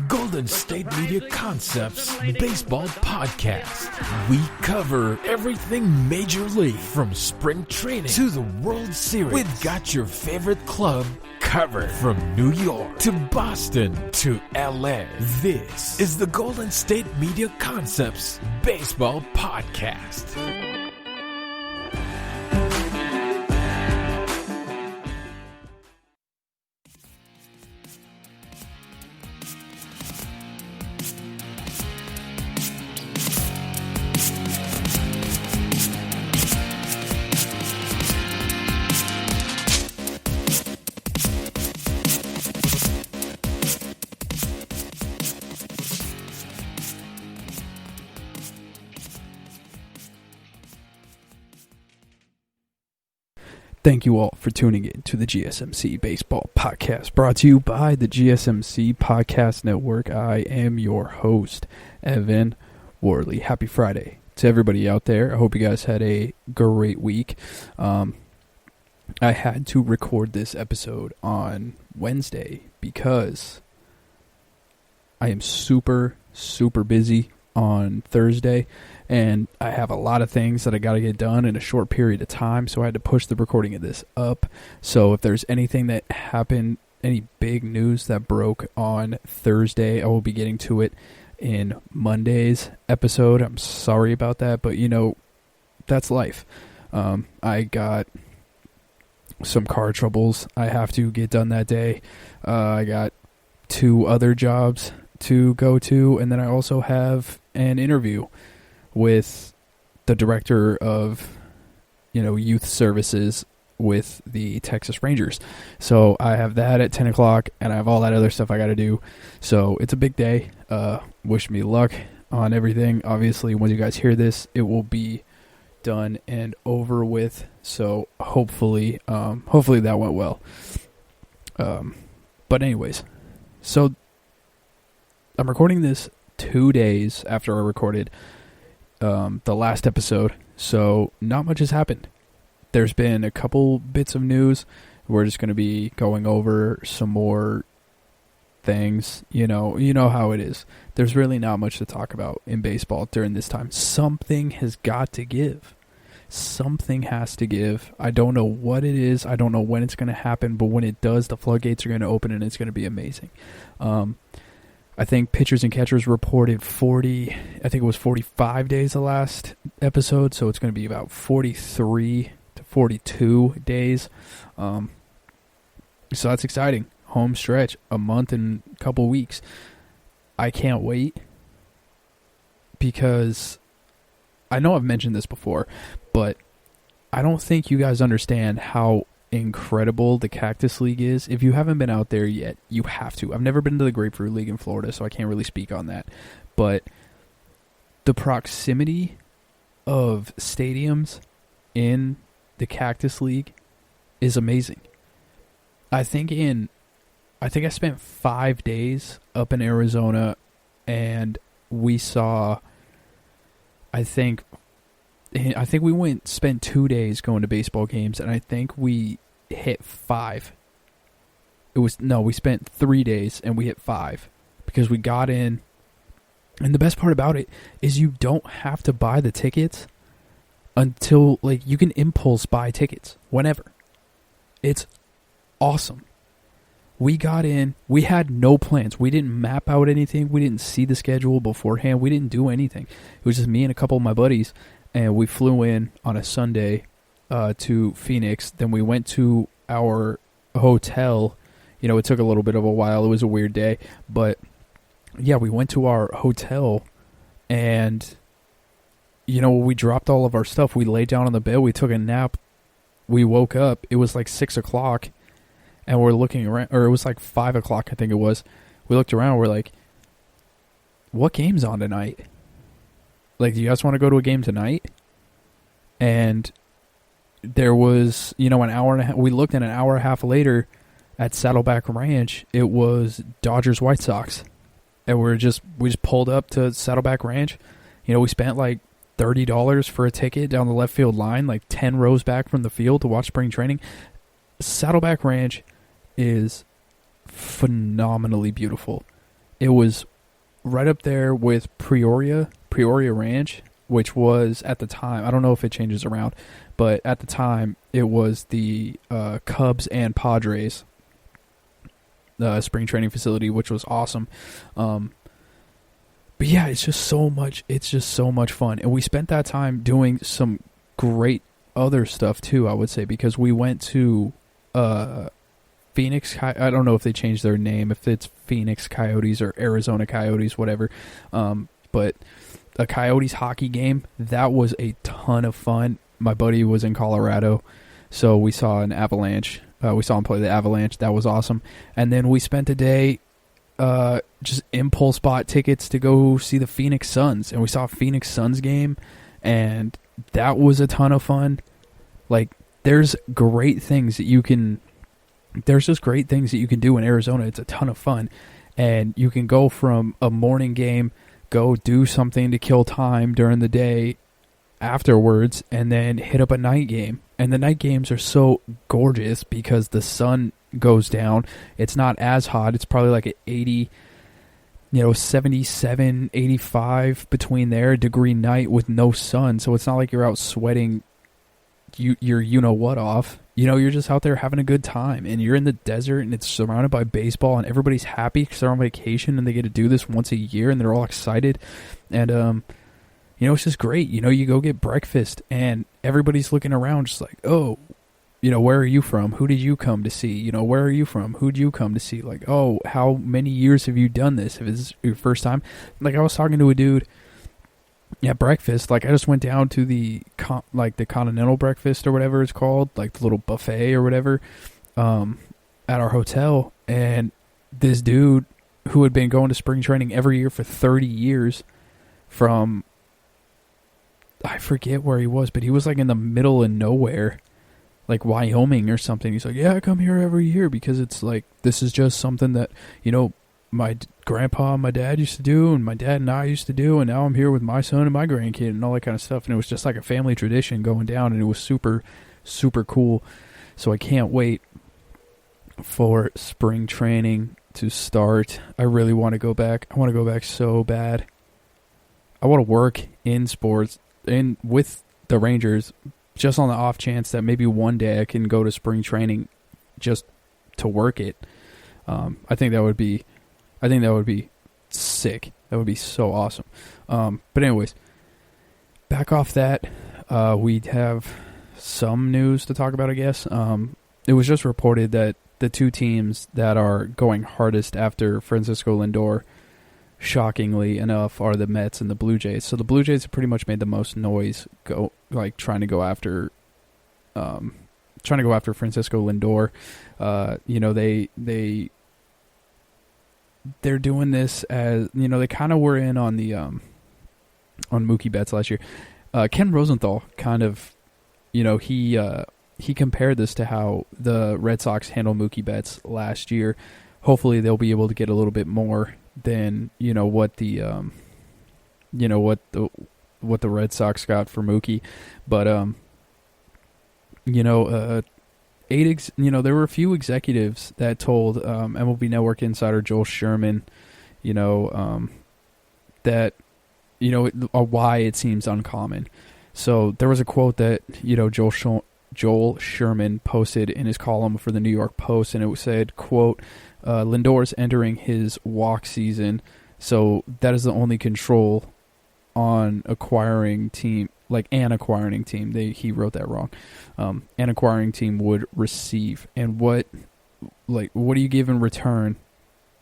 Golden State Media Concepts Baseball Podcast. We cover everything Major League, from spring training to the World Series. We've got your favorite club covered, from New York to Boston to LA. This is the Golden State Media Concepts Baseball Podcast. Thank you all for tuning in to the GSMC Baseball Podcast, brought to you by the GSMC Podcast Network. I am your host, Evan Worley. Happy Friday to everybody out there. I hope you guys had a great week. I had to record this episode on Wednesday because I am super busy on Thursday, and I have a lot of things that I got to get done in a short period of time, so I had to push the recording of this up. So if there's anything that happened, any big news that broke on Thursday, I will be getting to it in Monday's episode. I'm sorry about that, but that's life. I got some car troubles I have to get done that day. I got 2 other jobs to go to, and then I also have an interview with the director of youth services with the Texas Rangers. So I have that at 10 o'clock, and I have all that other stuff I got to do. So it's a big day. Wish me luck on everything. Obviously, when you guys hear this, it will be done and over with. So hopefully that went well. But anyways, so I'm recording this 2 days after I recorded the last episode, so not much has happened. There's been a couple bits of news. We're just going to be going over some more things. You know how it is. There's really not much to talk about in baseball during this time. Something has got to give. Something has to give. I don't know what it is. I don't know when it's going to happen, but when it does, the floodgates are going to open, and it's going to be amazing. I think pitchers and catchers reported 45 days the last episode, so it's going to be about 43 to 42 days. So that's exciting. Home stretch, a month and a couple weeks. I can't wait, because I know I've mentioned this before, but I don't think you guys understand how incredible the Cactus League is. If you haven't been out there yet, you have to. I've never been to the Grapefruit League in Florida, so I can't really speak on that. But the proximity of stadiums in the Cactus League is amazing. I think I spent 5 days up in Arizona, and we saw, I think we spent 2 days going to baseball games, and I think we hit 5. We spent 3 days and we hit 5 because we got in. And the best part about it is you don't have to buy the tickets until, you can impulse buy tickets whenever. It's awesome. We got in. We had no plans. We didn't map out anything. We didn't see the schedule beforehand. We didn't do anything. It was just me and a couple of my buddies. And we flew in on a Sunday to Phoenix. Then we went to our hotel. It took a little bit of a while. It was a weird day. But, yeah, we went to our hotel. And, we dropped all of our stuff. We laid down on the bed. We took a nap. We woke up. It was like 6 o'clock. And we're looking around. Or it was like 5 o'clock, I think it was. We looked around. We're like, what game's on tonight? Do you guys want to go to a game tonight? And there was, an hour and a half. We looked, and an hour and a half later at Saddleback Ranch, it was Dodgers White Sox. And we just pulled up to Saddleback Ranch. We spent like $30 for a ticket down the left field line, like 10 rows back from the field to watch spring training. Saddleback Ranch is phenomenally beautiful. It was right up there with Peoria Ranch, which was at the time, I don't know if it changes around, but at the time it was the Cubs and Padres spring training facility, which was awesome. But yeah, it's just so much fun. And we spent that time doing some great other stuff too, I would say, because we went to Phoenix. I don't know if they changed their name, if it's Phoenix Coyotes or Arizona Coyotes, whatever. But a Coyotes hockey game, that was a ton of fun. My buddy was in Colorado, so we saw an Avalanche. We saw him play the Avalanche. That was awesome. And then we spent a day just impulse bought tickets to go see the Phoenix Suns, and we saw a Phoenix Suns game, and that was a ton of fun. Like, there's just great things that you can do in Arizona. It's a ton of fun, and you can go from a morning game, go do something to kill time during the day afterwards, and then hit up a night game. And the night games are so gorgeous because the sun goes down. It's not as hot. It's probably like an 80, 77, 85 between there degree night with no sun. So it's not like you're out sweating your what off. You're just out there having a good time, and you're in the desert, and it's surrounded by baseball, and everybody's happy because they're on vacation and they get to do this once a year, and they're all excited. And it's just great. You go get breakfast, and everybody's looking around just like, oh, where are you from? Who did you come to see? Where are you from? Who'd you come to see? Like, oh, how many years have you done this? If it's your first time? Like, I was talking to a dude at breakfast. Like, I just went down to the continental breakfast or whatever it's called, like the little buffet or whatever, at our hotel. And this dude who had been going to spring training every year for 30 years from, I forget where he was, but he was like in the middle of nowhere, like Wyoming or something. He's like, yeah, I come here every year because it's like, this is just something that, my grandpa and my dad used to do, and my dad and I used to do, and now I'm here with my son and my grandkid and all that kind of stuff. And it was just like a family tradition going down, and it was super, super cool. So I can't wait for spring training to start. I really want to go back. I want to go back so bad. I want to work in sports and with the Rangers, just on the off chance that maybe one day I can go to spring training just to work it. I think that would be sick. That would be so awesome. But anyways, back off that, we have some news to talk about, I guess. It was just reported that the two teams that are going hardest after Francisco Lindor, shockingly enough, are the Mets and the Blue Jays. So the Blue Jays have pretty much made the most noise trying to go after Francisco Lindor. They're doing this as, they kind of were in on the on Mookie Betts last year. Ken Rosenthal kind of, he compared this to how the Red Sox handled Mookie Betts last year. Hopefully they'll be able to get a little bit more than what the Red Sox got for Mookie. But there were a few executives that told MLB Network insider Joel Sherman, that why it seems uncommon. So there was a quote that Joel Sherman posted in his column for the New York Post, and it said, quote, Lindor's entering his walk season, so that is the only control on acquiring team, like an acquiring team. He wrote that wrong. An acquiring team would receive. And what do you give in return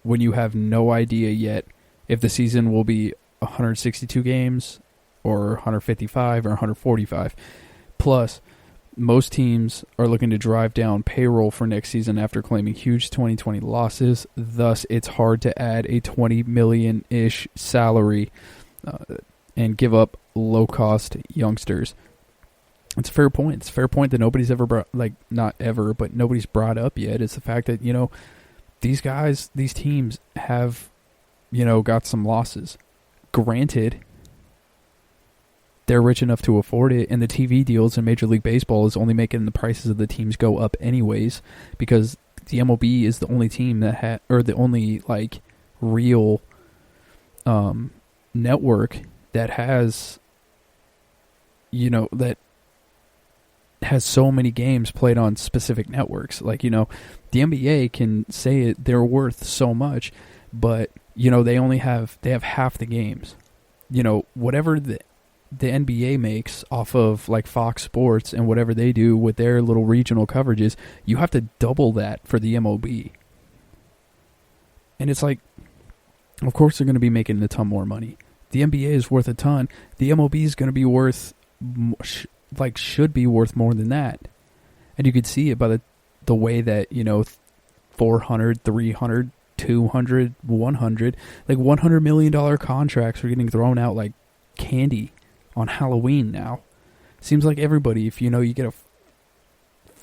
when you have no idea yet if the season will be 162 games or 155 or 145? Plus, most teams are looking to drive down payroll for next season after claiming huge 2020 losses. Thus, it's hard to add a $20 million-ish salary and give up low-cost youngsters. It's a fair point. It's a fair point that nobody's ever brought, not ever, but nobody's brought up yet. It's the fact that, these teams have, got some losses. Granted, they're rich enough to afford it, and the TV deals in Major League Baseball is only making the prices of the teams go up anyways, because the MLB is the only team that the only real network that has, that has so many games played on specific networks. Like, the NBA can say they're worth so much, but, they have half the games. Whatever the NBA makes off of like Fox Sports and whatever they do with their little regional coverages, you have to double that for the MLB. And it's like, of course they're going to be making a ton more money. The NBA is worth a ton. The MLB is going to be worth, should be worth more than that. And you could see it by the way that, 400, 300, 200, 100, like $100 million contracts are getting thrown out like candy on Halloween now. Seems like everybody, if you get a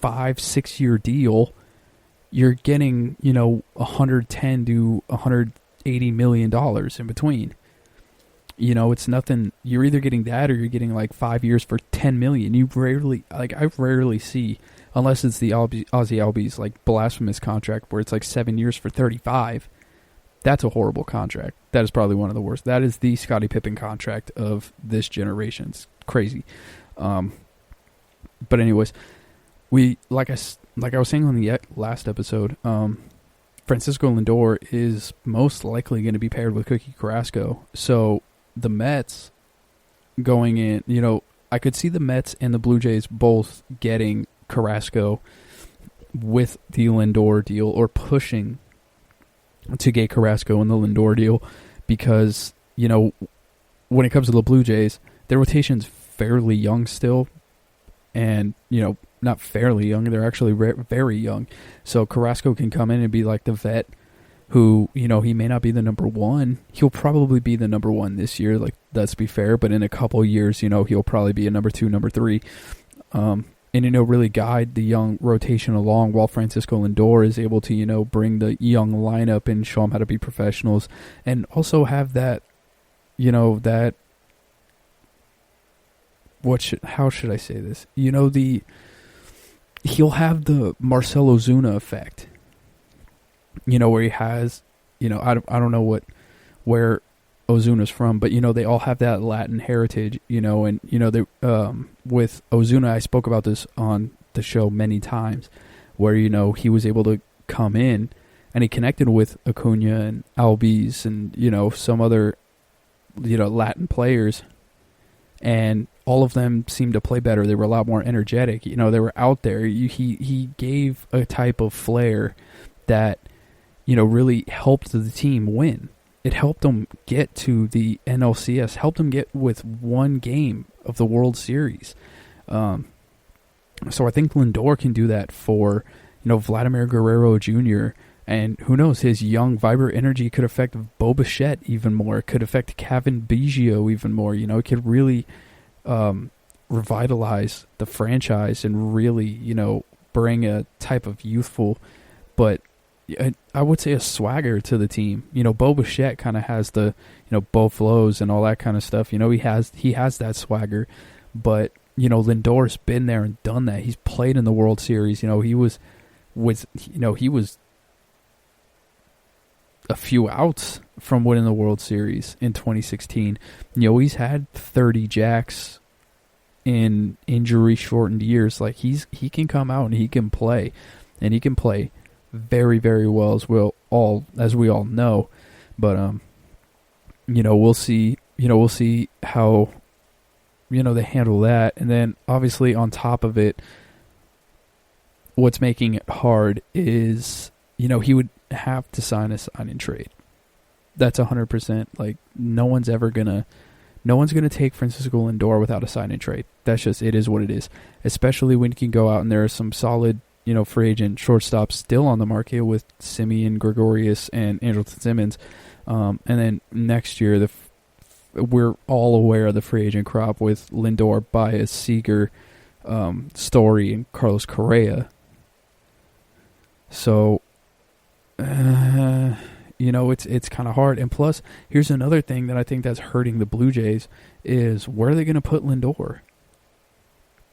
5-6 year deal, you're getting, $110 to $180 million in between. It's nothing. You're either getting that or you're getting like 5 years for $10 million. I rarely see, unless it's the Ozzy Albies like blasphemous contract where it's like 7 years for 35. That's a horrible contract. That is probably one of the worst. That is the Scottie Pippen contract of this generation. It's crazy. But anyways, like I was saying on the last episode, Francisco Lindor is most likely going to be paired with Cookie Carrasco. So the Mets going in, I could see the Mets and the Blue Jays both getting Carrasco with the Lindor deal, or pushing to get Carrasco in the Lindor deal, because, when it comes to the Blue Jays, their rotation's fairly young still, and, not fairly young, they're actually very young. So Carrasco can come in and be like the vet who, he may not be the number one. He'll probably be the number one this year, like, let's be fair, but in a couple years, he'll probably be a number two, number three. And, really guide the young rotation along while Francisco Lindor is able to, bring the young lineup and show them how to be professionals, and also have that, how should I say this? He'll have the Marcell Ozuna effect, where he has, I don't know where Ozuna's from, but they all have that Latin heritage, and they with Ozuna, I spoke about this on the show many times, where he was able to come in and he connected with Acuna and Albies and some other Latin players, and all of them seemed to play better. They were a lot more energetic. They were out there. He gave a type of flair that really helped the team win. It helped them get to the NLCS, helped them get with one game of the World Series. So I think Lindor can do that for, Vladimir Guerrero Jr., and who knows, his young, vibrant energy could affect Bo Bichette even more. It could affect Kevin Biggio even more. It could really revitalize the franchise and really, bring a type of youthful, but I would say a swagger to the team. Bo Bichette kind of has the, Bo flows and all that kind of stuff. He has that swagger, but Lindor's been there and done that. He's played in the World Series. He was a few outs from winning the World Series in 2016. He's had 30 jacks in injury-shortened years. Like, he can come out and he can play, and he can play very, very well, as we all know. But we'll see. We'll see how they handle that. And then obviously on top of it, what's making it hard is he would have to sign a sign-in trade. That's 100%. Like, no one's gonna take Francisco Lindor without a sign-in trade. That's just, it is what it is. Especially when you can go out and there are some solid, free agent shortstops still on the market with Simeon Gregorius and Andrelton Simmons. And then next year, we're all aware of the free agent crop with Lindor, Baez, Seager, Story, and Carlos Correa. So, it's kind of hard. And plus, here's another thing that I think that's hurting the Blue Jays is, where are they going to put Lindor?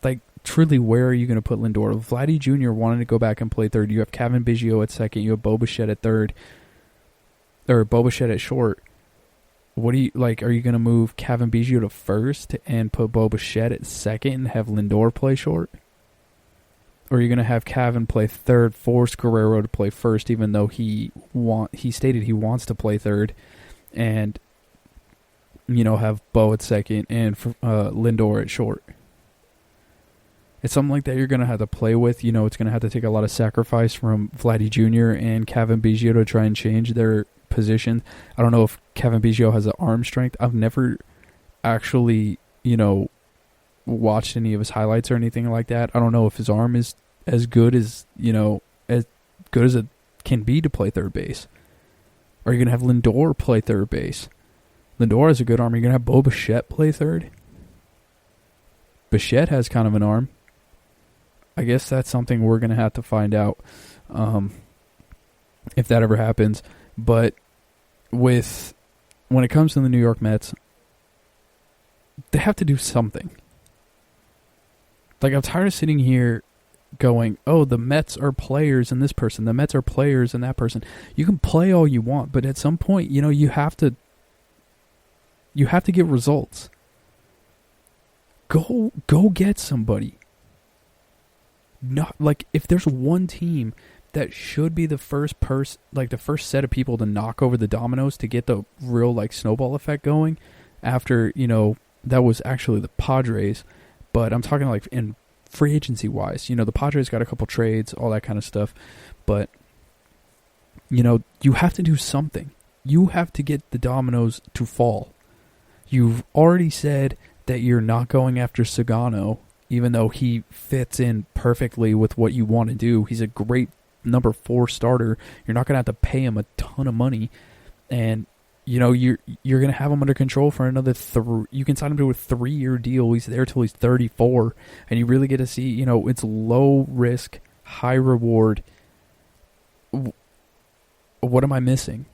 Like, truly, where are you going to put Lindor? Vladdy Jr. wanted to go back and play third. You have Kevin Biggio at second. You have Bo Bichette at third. Or Bo Bichette at short. What do you like? Are you going to move Kevin Biggio to first and put Bo Bichette at second and have Lindor play short? Or are you going to have Kevin play third, force Guerrero to play first, even though he stated he wants to play third, and have Bo at second and Lindor at short? It's something like that you're going to have to play with. It's going to have to take a lot of sacrifice from Vladdy Jr. and Kevin Biggio to try and change their position. I don't know if Kevin Biggio has the arm strength. I've never actually, watched any of his highlights or anything like that. I don't know if his arm is as good as it can be to play third base. Are you going to have Lindor play third base? Lindor has a good arm. Are you going to have Bo Bichette play third? Bichette has kind of an arm. I guess that's something we're going to have to find out if that ever happens. But when it comes to the New York Mets, they have to do something. Like, I'm tired of sitting here going, oh, the Mets are players and this person. The Mets are players and that person. You can play all you want, but at some point, you have to get results. Go get somebody. Not like, if there's one team that should be the first person, like the first set of people to knock over the dominoes to get the real like snowball effect going, after that was actually the Padres. But I'm talking like in free agency wise, the Padres got a couple trades, all that kind of stuff. But you have to do something. You have to get the dominoes to fall. You've already said that you're not going after Sagano, even though he fits in perfectly with what you want to do. He's a great number 4 starter. You're not going to have to pay him a ton of money, and you're going to have him under control for another you can sign him to a 3-year deal. He's there till he's 34, and you really get to see, it's low risk, high reward. What am I missing?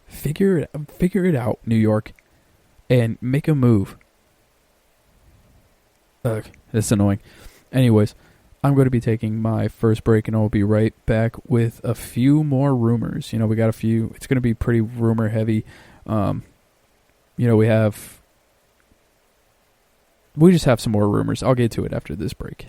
Figure it out, New York, and make a move. Ugh, that's annoying. Anyways, I'm going to be taking my first break, and I'll be right back with a few more rumors. We got a few. It's going to be pretty rumor heavy. We just have some more rumors. I'll get to it after this break.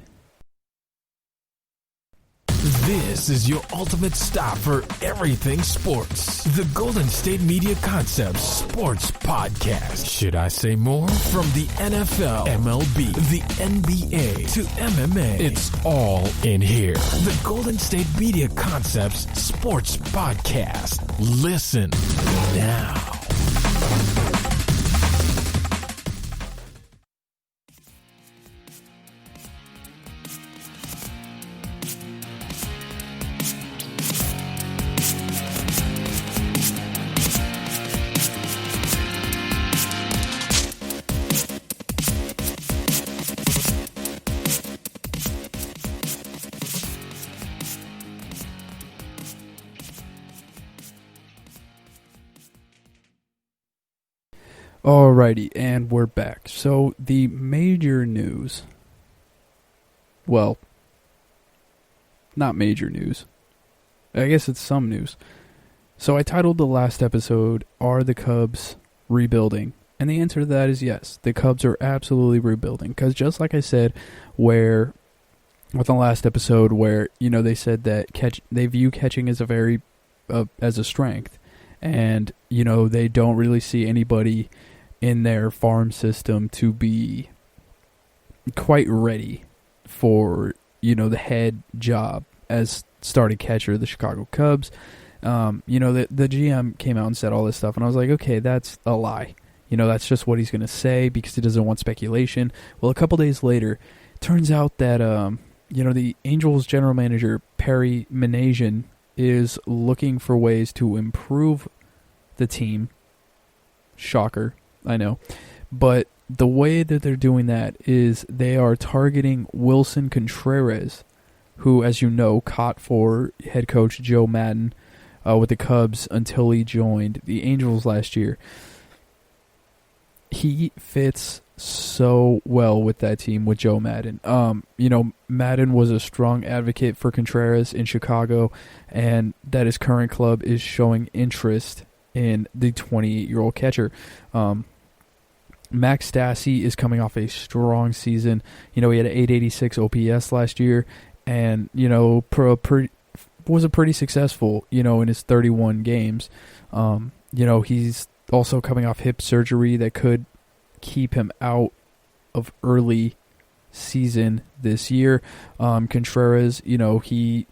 This is your ultimate stop for everything sports. The Golden State Media Concepts Sports Podcast. Should I say more? From the NFL, MLB, the NBA to MMA, it's all in here. The Golden State Media Concepts Sports Podcast. Listen now. Alrighty, and we're back. So, the major news... Well, not major news. I guess it's some news. So I titled the last episode, Are the Cubs Rebuilding? And the answer to that is yes. The Cubs are absolutely rebuilding. Because just like I said, with the last episode where, they said that they view catching as as a strength. And, they don't really see anybody in their farm system to be quite ready for, the head job as starting catcher of the Chicago Cubs. The GM came out and said all this stuff, and I was like, okay, that's a lie. That's just what he's going to say because he doesn't want speculation. Well, a couple days later, turns out that, the Angels general manager, Perry Minasian, is looking for ways to improve the team. Shocker, I know. But the way that they're doing that is they are targeting Wilson Contreras, who, as you know, caught for head coach Joe Madden with the Cubs until he joined the Angels last year. He fits so well with that team with Joe Madden. Madden was a strong advocate for Contreras in Chicago, and that his current club is showing interest in the 28-year-old catcher. Max Stassi is coming off a strong season. He had an 886 OPS last year, and was a pretty successful in his 31 games. He's also coming off hip surgery that could keep him out of early season this year. Contreras, he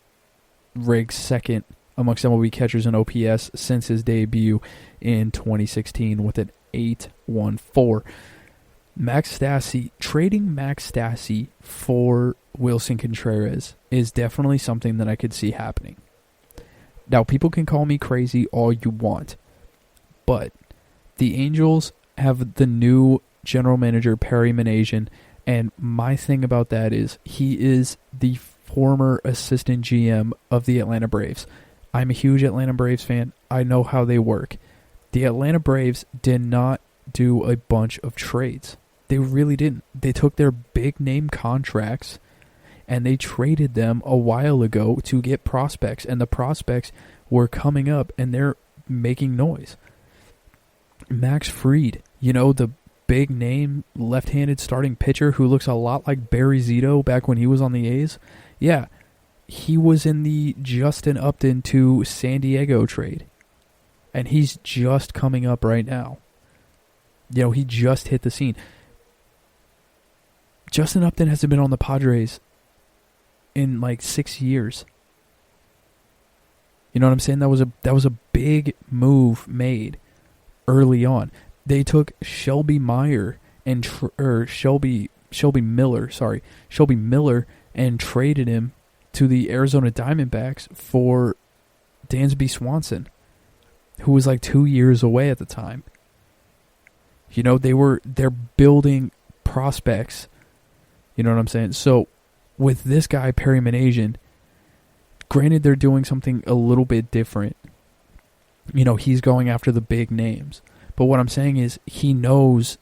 ranks second amongst MLB catchers in OPS since his debut in 2016 with an 8.14. Trading Max Stassi for Wilson Contreras is definitely something that I could see happening. Now, people can call me crazy all you want, but the Angels have the new general manager, Perry Minasian, and my thing about that is he is the former assistant GM of the Atlanta Braves. I'm a huge Atlanta Braves fan. I know how they work. The Atlanta Braves did not do a bunch of trades. They really didn't. They took their big name contracts and they traded them a while ago to get prospects, and the prospects were coming up and they're making noise. Max Fried, the big name left-handed starting pitcher who looks a lot like Barry Zito back when he was on the A's. Yeah, he was in the Justin Upton to San Diego trade, and he's just coming up right now. He just hit the scene. Justin Upton hasn't been on the Padres in like 6 years. You know what I'm saying? That was a big move made early on. They took Shelby Miller and Shelby Miller and traded him to the Arizona Diamondbacks for Dansby Swanson, who was like 2 years away at the time. They're building prospects. You know what I'm saying? So with this guy, Perry Minasian, granted they're doing something a little bit different. He's going after the big names. But what I'm saying is he knows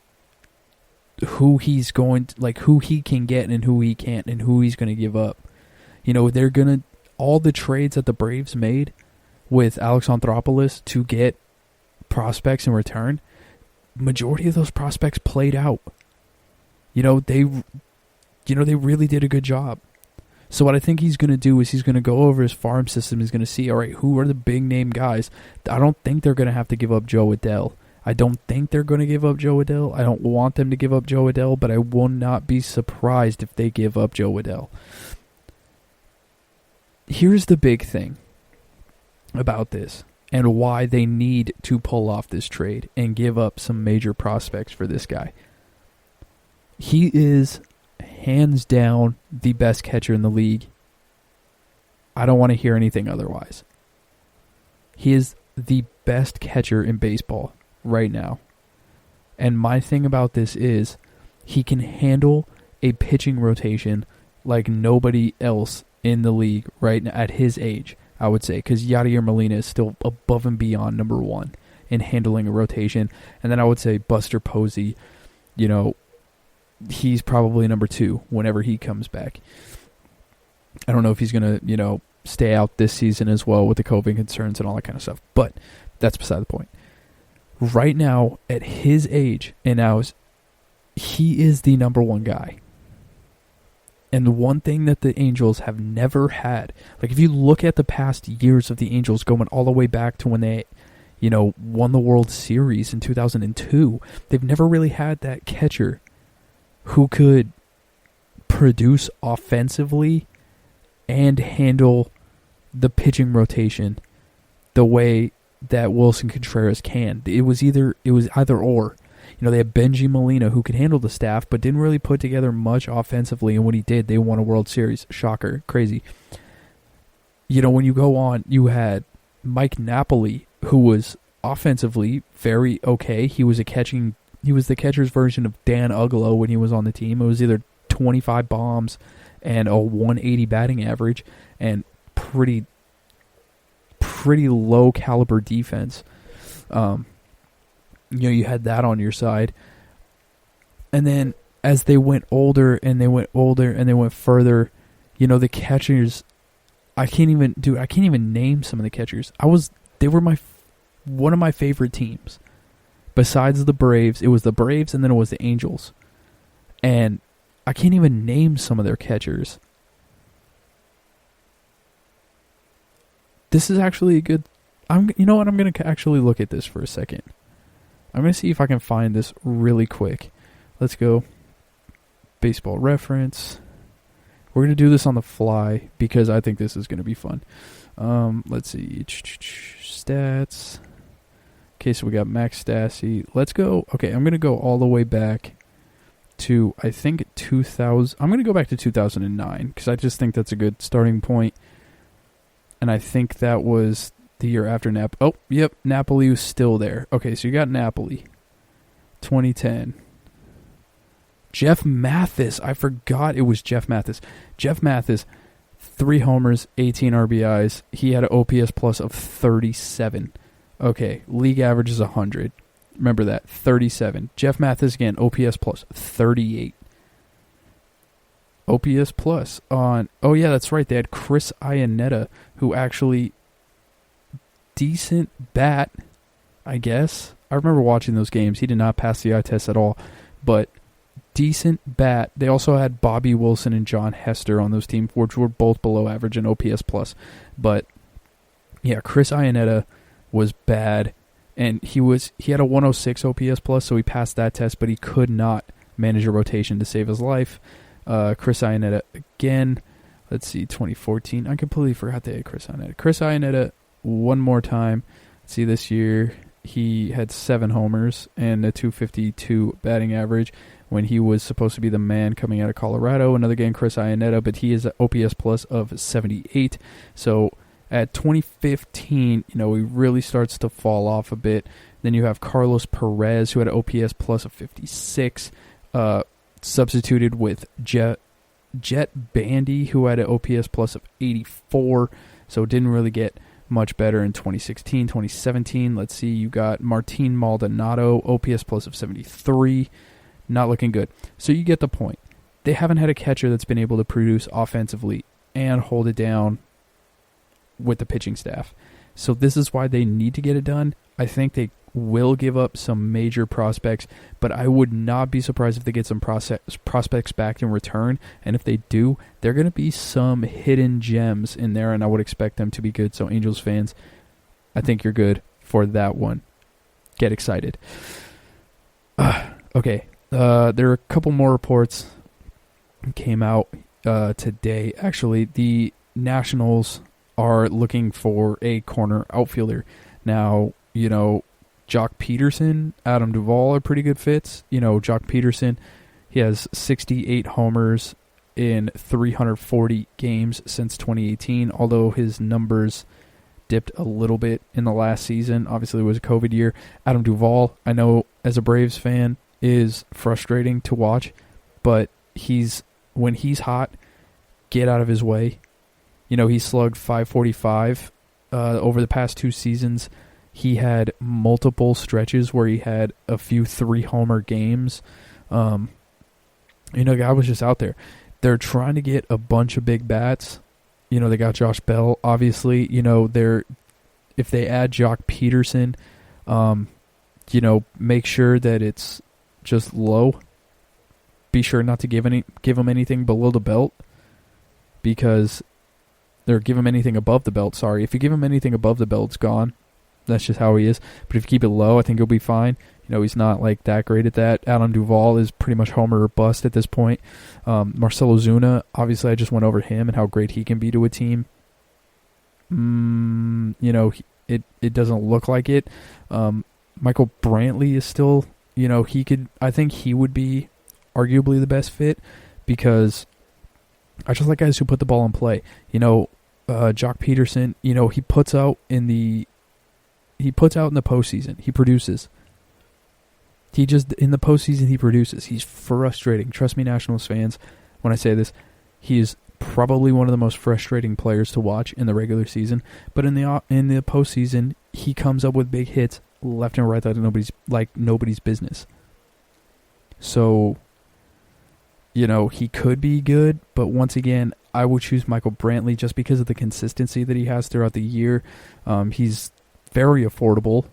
who he's going to, who he can get and who he can't and who he's going to give up. They're going to, all the trades that the Braves made with Alex Anthopoulos to get prospects in return, majority of those prospects played out. They really did a good job. So what I think he's going to do is he's going to go over his farm system. He's going to see, all right, who are the big name guys? I don't think they're going to have to give up Joe Adell. I don't want them to give up Joe Adell, but I will not be surprised if they give up Joe Adell. Here's the big thing about this and why they need to pull off this trade and give up some major prospects for this guy. He is hands down the best catcher in the league. I don't want to hear anything otherwise. He is the best catcher in baseball right now. And my thing about this is he can handle a pitching rotation like nobody else in the league right now at his age, I would say, because Yadier Molina is still above and beyond number one in handling a rotation. And then I would say Buster Posey, he's probably number two whenever he comes back. I don't know if he's going to, stay out this season as well with the COVID concerns and all that kind of stuff, but that's beside the point. Right now, at his age, and now he is the number one guy. And the one thing that the Angels have never had, if you look at the past years of the Angels going all the way back to when they, won the World Series in 2002, they've never really had that catcher who could produce offensively and handle the pitching rotation the way that Wilson Contreras can. It was either or. They had Benji Molina who could handle the staff but didn't really put together much offensively, and when he did, they won a World Series. Shocker. Crazy. When you go on, you had Mike Napoli, who was offensively very okay. He was the catcher's version of Dan Uglow when he was on the team. It was either 25 bombs and a 180 batting average and pretty low caliber defense. You had that on your side. And then as they went older and they went further, the catchers, I can't even name some of the catchers. They were my one of my favorite teams. Besides the Braves, it was the Braves and then it was the Angels. And I can't even name some of their catchers. This is actually a good... you know what? I'm going to actually look at this for a second. I'm going to see if I can find this really quick. Let's go. Baseball Reference. We're going to do this on the fly because I think this is going to be fun. Let's see. Stats. Okay, so we got Max Stassi. Let's go. Okay, I'm going to go all the way back to, I think, 2000. I'm going to go back to 2009 because I just think that's a good starting point. And I think that was the year after Napoli. Oh, yep, Napoli was still there. Okay, so you got Napoli. 2010. Jeff Mathis. I forgot it was Jeff Mathis. Jeff Mathis, 3 homers, 18 RBIs. He had an OPS plus of 37. Okay, league average is 100. Remember that, 37. Jeff Mathis again, OPS plus 38. OPS plus on... Oh, yeah, that's right. They had Chris Iannetta, who actually... Decent bat, I guess. I remember watching those games. He did not pass the eye test at all. But decent bat. They also had Bobby Wilson and John Hester on those teams, which were both below average in OPS plus. But, yeah, Chris Iannetta was bad. And he had a 106 OPS plus, so he passed that test, but he could not manage a rotation to save his life. Chris Iannetta again. Let's see, 2014. I completely forgot they had Chris Iannetta. Chris Iannetta one more time. Let's see, this year he had 7 homers and a 252 batting average when he was supposed to be the man coming out of Colorado. Another again, Chris Iannetta, but he is an OPS plus of 78. So at 2015, he really starts to fall off a bit. Then you have Carlos Perez, who had an OPS plus of 56, substituted with Jet Bandy, who had an OPS plus of 84. So didn't really get much better in 2016, 2017. Let's see, you got Martin Maldonado, OPS plus of 73. Not looking good. So you get the point. They haven't had a catcher that's been able to produce offensively and hold it down with the pitching staff. So this is why they need to get it done. I think they will give up some major prospects, but I would not be surprised if they get some prospects back in return. And if they do, there are going to be some hidden gems in there, and I would expect them to be good. So Angels fans, I think you're good for that one. Get excited. Okay, there are a couple more reports came out today. Actually, the Nationals are looking for a corner outfielder. Now, Jock Peterson, Adam Duvall are pretty good fits. Jock Peterson, he has 68 homers in 340 games since 2018, although his numbers dipped a little bit in the last season. Obviously, it was a COVID year. Adam Duvall, I know as a Braves fan, is frustrating to watch, but when he's hot, get out of his way. He slugged .545 over the past 2 seasons. He had multiple stretches where he had a few 3-homer games. Guy was just out there. They're trying to get a bunch of big bats. They got Josh Bell, obviously. If they add Jock Peterson, make sure that it's just low. Be sure not to give him anything below the belt, because or give him anything above the belt. Sorry, if you give him anything above the belt, it's gone. That's just how he is. But if you keep it low, I think he'll be fine. He's not that great at that. Adam Duvall is pretty much homer or bust at this point. Marcell Ozuna, obviously I just went over him and how great he can be to a team. It doesn't look like it. Michael Brantley is still, I think he would be arguably the best fit, because I just like guys who put the ball in play. Jock Peterson, he puts out in the postseason. He produces. In the postseason, he produces. He's frustrating. Trust me, Nationals fans, when I say this, he is probably one of the most frustrating players to watch in the regular season. But in the postseason, he comes up with big hits left and right that nobody's business. So, he could be good, but once again, I would choose Michael Brantley just because of the consistency that he has throughout the year. He's very affordable.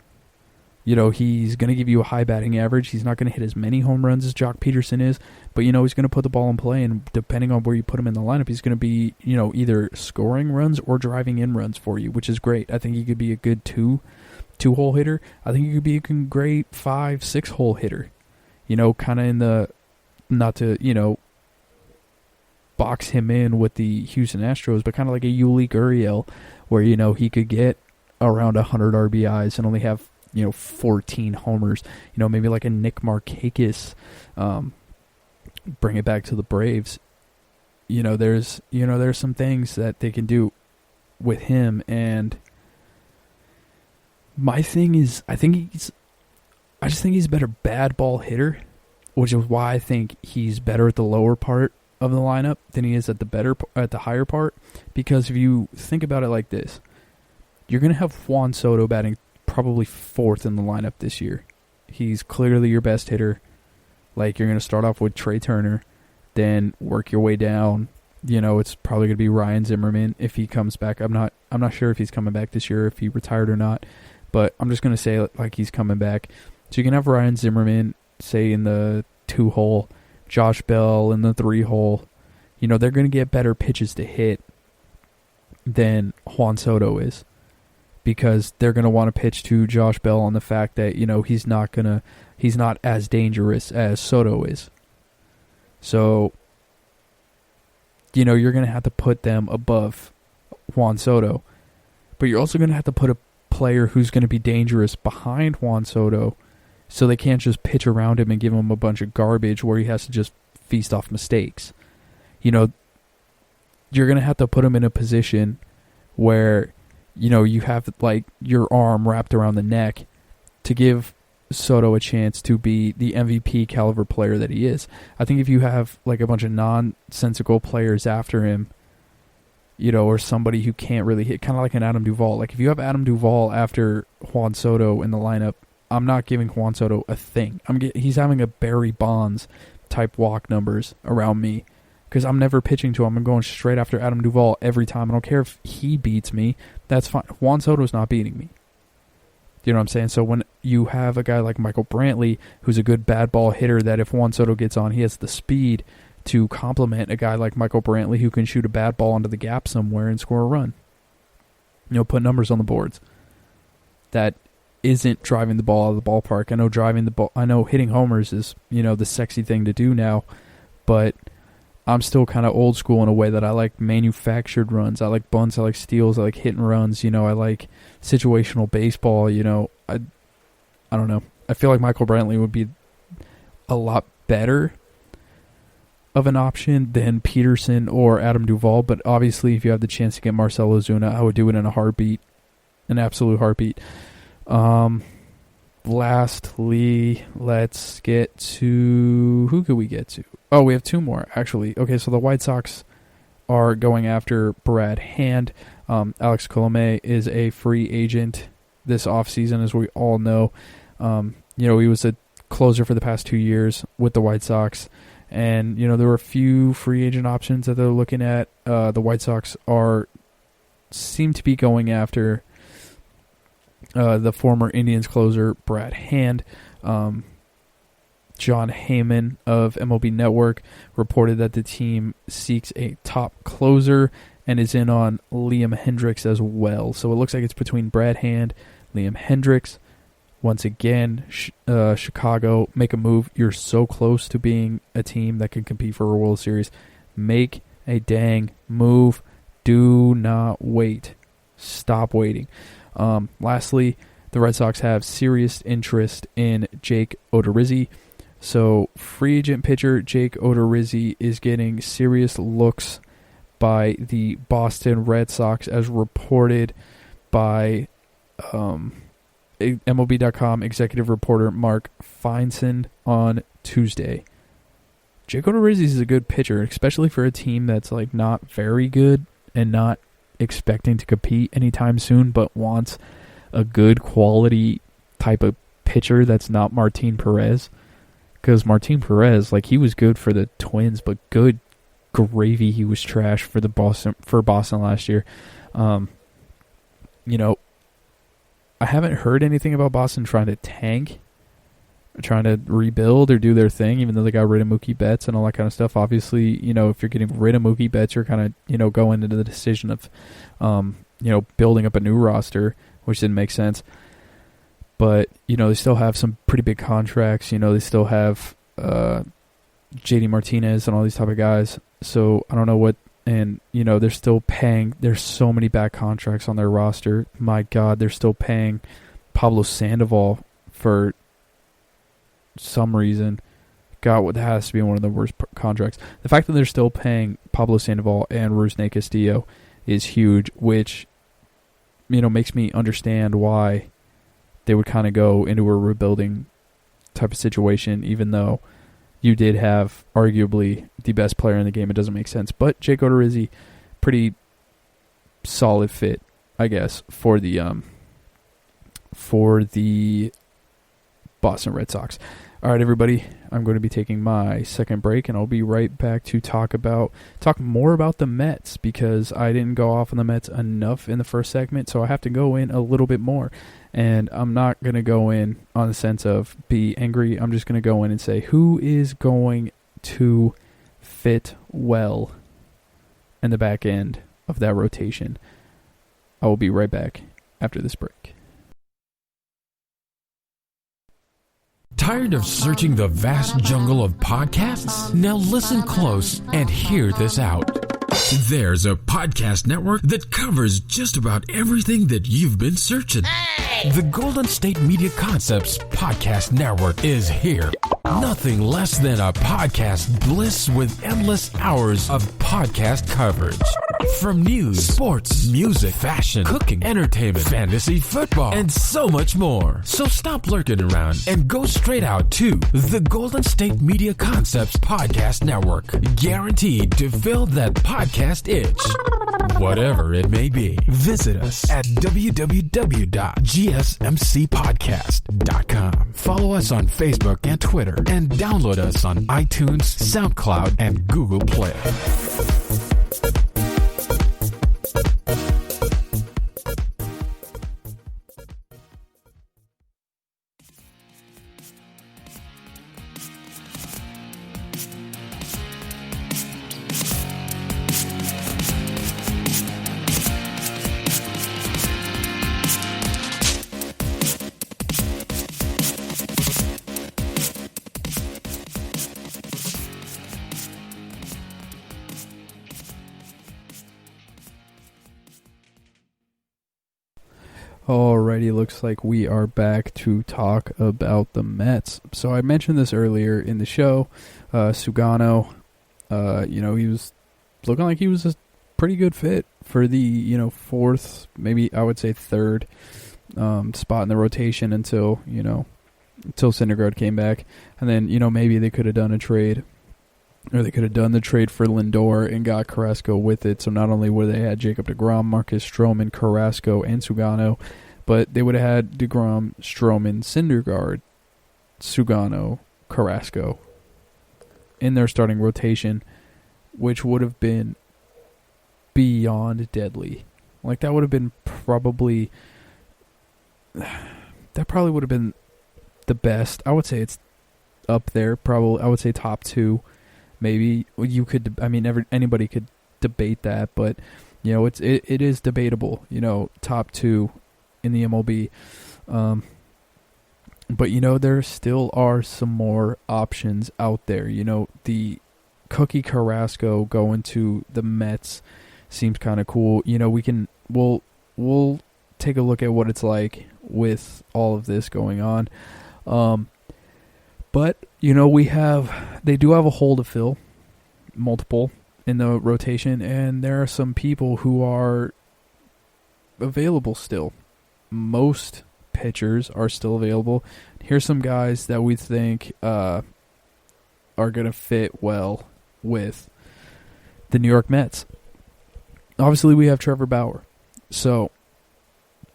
You know, he's going to give you a high batting average. He's not going to hit as many home runs as Jock Peterson is, but, you know, he's going to put the ball in play, and depending on where you put him in the lineup, he's going to be, you know, either scoring runs or driving in runs for you, which is great. I think he could be a good two-hole hitter. I think he could be a great 5-6 hole hitter. You know, kind of in the, not to, you know, box him in with the Houston Astros, but kind of like a Yuli Gurriel, where, you know, he could get around 100 RBIs and only have, you know, 14 homers. You know, maybe like a Nick Markakis, bring it back to the Braves. You know, there's some things that they can do with him, and my thing is, I just think he's a better bad ball hitter, which is why I think he's better at the lower part of the lineup than he is at the higher part. Because if you think about it like this, you're going to have Juan Soto batting probably 4th in the lineup this year. He's clearly your best hitter. Like, you're going to start off with Trey Turner, then work your way down. You know, it's probably going to be Ryan Zimmerman if he comes back. I'm not sure if he's coming back this year, if he retired or not, but I'm just going to say like he's coming back. So you can have Ryan Zimmerman, say, in the 2-hole, Josh Bell in the 3-hole. You know, they're going to get better pitches to hit than Juan Soto is, because they're going to want to pitch to Josh Bell on the fact that, you know, he's not as dangerous as Soto is. So, you know, you're going to have to put them above Juan Soto, but you're also going to have to put a player who's going to be dangerous behind Juan Soto, so they can't just pitch around him and give him a bunch of garbage where he has to just feast off mistakes. You know, you're going to have to put him in a position where, you know, you have like your arm wrapped around the neck to give Soto a chance to be the MVP caliber player that he is. I think if you have like a bunch of nonsensical players after him, you know, or somebody who can't really hit, kind of like an Adam Duvall. Like, if you have Adam Duvall after Juan Soto in the lineup, I'm not giving Juan Soto a thing. He's having a Barry Bonds type walk numbers around me, because I'm never pitching to him. I'm going straight after Adam Duvall every time. I don't care if he beats me. That's fine. Juan Soto's not beating me. You know what I'm saying? So when you have a guy like Michael Brantley, who's a good bad ball hitter, that if Juan Soto gets on, he has the speed to complement a guy like Michael Brantley who can shoot a bad ball into the gap somewhere and score a run. You know, put numbers on the boards. That isn't driving the ball out of the ballpark. I know hitting homers is, you know, the sexy thing to do now, but I'm still kind of old school in a way that I like manufactured runs. I like bunts, I like steals, I like hit and runs, you know, I like situational baseball, you know. I don't know. I feel like Michael Brantley would be a lot better of an option than Peterson or Adam Duvall, but obviously if you have the chance to get Marcell Ozuna, I would do it in a heartbeat, an absolute heartbeat. Lastly, let's get to, who could we get to? Oh, we have 2 more, actually. Okay, so the White Sox are going after Brad Hand. Alex Colomé is a free agent this offseason, as we all know. You know, he was a closer for the past 2 years with the White Sox, and, you know, there were a few free agent options that they're looking at. The White Sox seem to be going after the former Indians closer, Brad Hand. John Heyman of MLB Network reported that the team seeks a top closer and is in on Liam Hendricks as well. So it looks like it's between Brad Hand, Liam Hendricks. Once again, Chicago, make a move. You're so close to being a team that can compete for a World Series. Make a dang move. Do not wait. Stop waiting. Lastly, the Red Sox have serious interest in Jake Odorizzi. So, free agent pitcher Jake Odorizzi is getting serious looks by the Boston Red Sox, as reported by MLB.com executive reporter Mark Feinstein on Tuesday. Jake Odorizzi is a good pitcher, especially for a team that's like not very good and not expecting to compete anytime soon, but wants a good quality type of pitcher that's not Martin Perez. Because Martin Perez, like, he was good for the Twins, but good gravy, he was trash for Boston last year. You know, I haven't heard anything about Boston trying to tank, trying to rebuild or do their thing, even though they got rid of Mookie Betts and all that kind of stuff. Obviously, if you're getting rid of Mookie Betts, you're kind of, going into the decision of, building up a new roster, which didn't make sense. But, they still have some pretty big contracts. They still have JD Martinez and all these type of guys. So I don't know what, and, they're still paying. There's so many bad contracts on their roster. My God, they're still paying Pablo Sandoval for some reason. God, that has to be one of the worst contracts. The fact that they're still paying Pablo Sandoval and Rusney Castillo is huge, which, makes me understand why they would kind of go into a rebuilding type of situation, even though you did have arguably the best player in the game. It doesn't make sense. But Jake Odorizzi, pretty solid fit, I guess, for the Boston Red Sox. All right, everybody, I'm going to be taking my second break, and I'll be right back to talk more about the Mets, because I didn't go off on the Mets enough in the first segment, so I have to go in a little bit more. And I'm not going to go in on the sense of be angry. I'm just going to go in and say who is going to fit well in the back end of that rotation. I will be right back after this break. Tired of searching the vast jungle of podcasts? Now listen close and hear this out. There's a podcast network that covers just about everything that you've been searching. Hey! The Golden State Media Concepts Podcast Network is here. Nothing less than a podcast bliss with endless hours of podcast coverage. From news, sports, music, fashion, cooking, entertainment, fantasy, football, and so much more. So stop lurking around and go straight out to the Golden State Media Concepts Podcast Network. Guaranteed to fill that podcast itch. Whatever it may be. Visit us at www.gsmcpodcast.com. Follow us on Facebook and Twitter, and download us on iTunes, SoundCloud, and Google Play. Alrighty, looks like we are back to talk about the Mets. So I mentioned this earlier in the show. Sugano, he was looking like he was a pretty good fit for the, fourth, maybe I would say third spot in the rotation until Syndergaard came back. And then, maybe they could have done a trade. Or they could have done the trade for Lindor and got Carrasco with it. So not only would they had Jacob deGrom, Marcus Stroman, Carrasco, and Sugano, but they would have had deGrom, Stroman, Syndergaard, Sugano, Carrasco in their starting rotation, which would have been beyond deadly. Like, that would have been probably would have been the best. I would say it's up there, probably. I would say top two. Maybe you could. I mean, anybody could debate that, but it is debatable. Top two in the MLB, but there still are some more options out there. The Cookie Carrasco going to the Mets seems kind of cool. We'll take a look at what it's like with all of this going on. But, they do have a hole to fill, multiple, in the rotation, and there are some people who are available still. Most pitchers are still available. Here's some guys that we think are going to fit well with the New York Mets. Obviously, we have Trevor Bauer. So,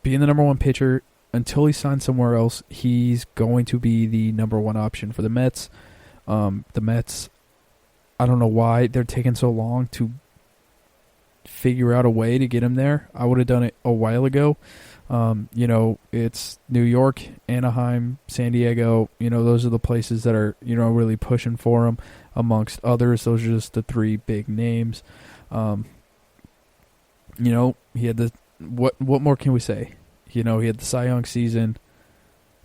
being the number one pitcher, until he signs somewhere else, he's going to be the number one option for the Mets. The Mets, I don't know why they're taking so long to figure out a way to get him there, I would have done it a while ago. It's New York, Anaheim, San Diego. Those are the places that are, really pushing for him amongst others. Those are just the three big names. He had the, what more can we say? He had the Cy Young season.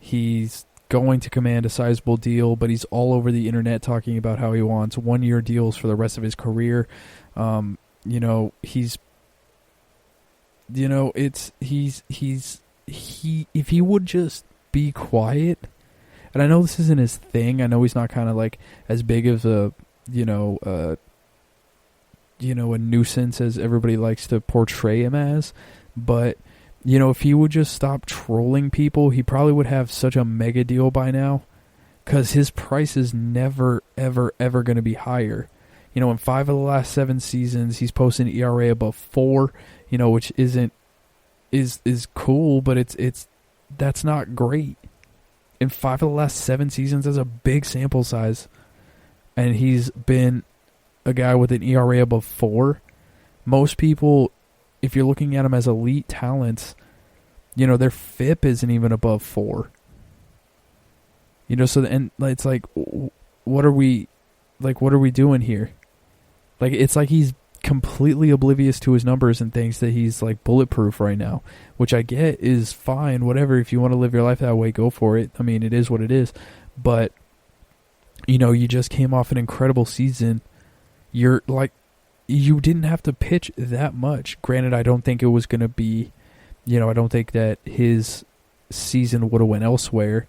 He's going to command a sizable deal, but he's all over the internet talking about how he wants 1-year deals for the rest of his career. If he would just be quiet, and I know this isn't his thing. I know he's not kind of like as big of a nuisance as everybody likes to portray him as, but if he would just stop trolling people, he probably would have such a mega deal by now, because his price is never, ever, ever going to be higher. In 5 of the last 7 seasons, he's posting an ERA above 4, which is cool, but that's not great. In 5 of the last 7 seasons, that's a big sample size, and he's been a guy with an ERA above 4. Most people, if you're looking at them as elite talents, their FIP isn't even above 4. So and it's like, what are we doing here? Like, it's like he's completely oblivious to his numbers and thinks that he's like bulletproof right now, which I get is fine, whatever. If you want to live your life that way, go for it. I mean, it is what it is. But, you just came off an incredible season. You're like, you didn't have to pitch that much. Granted, I don't think it was going to be, I don't think that his season would have went elsewhere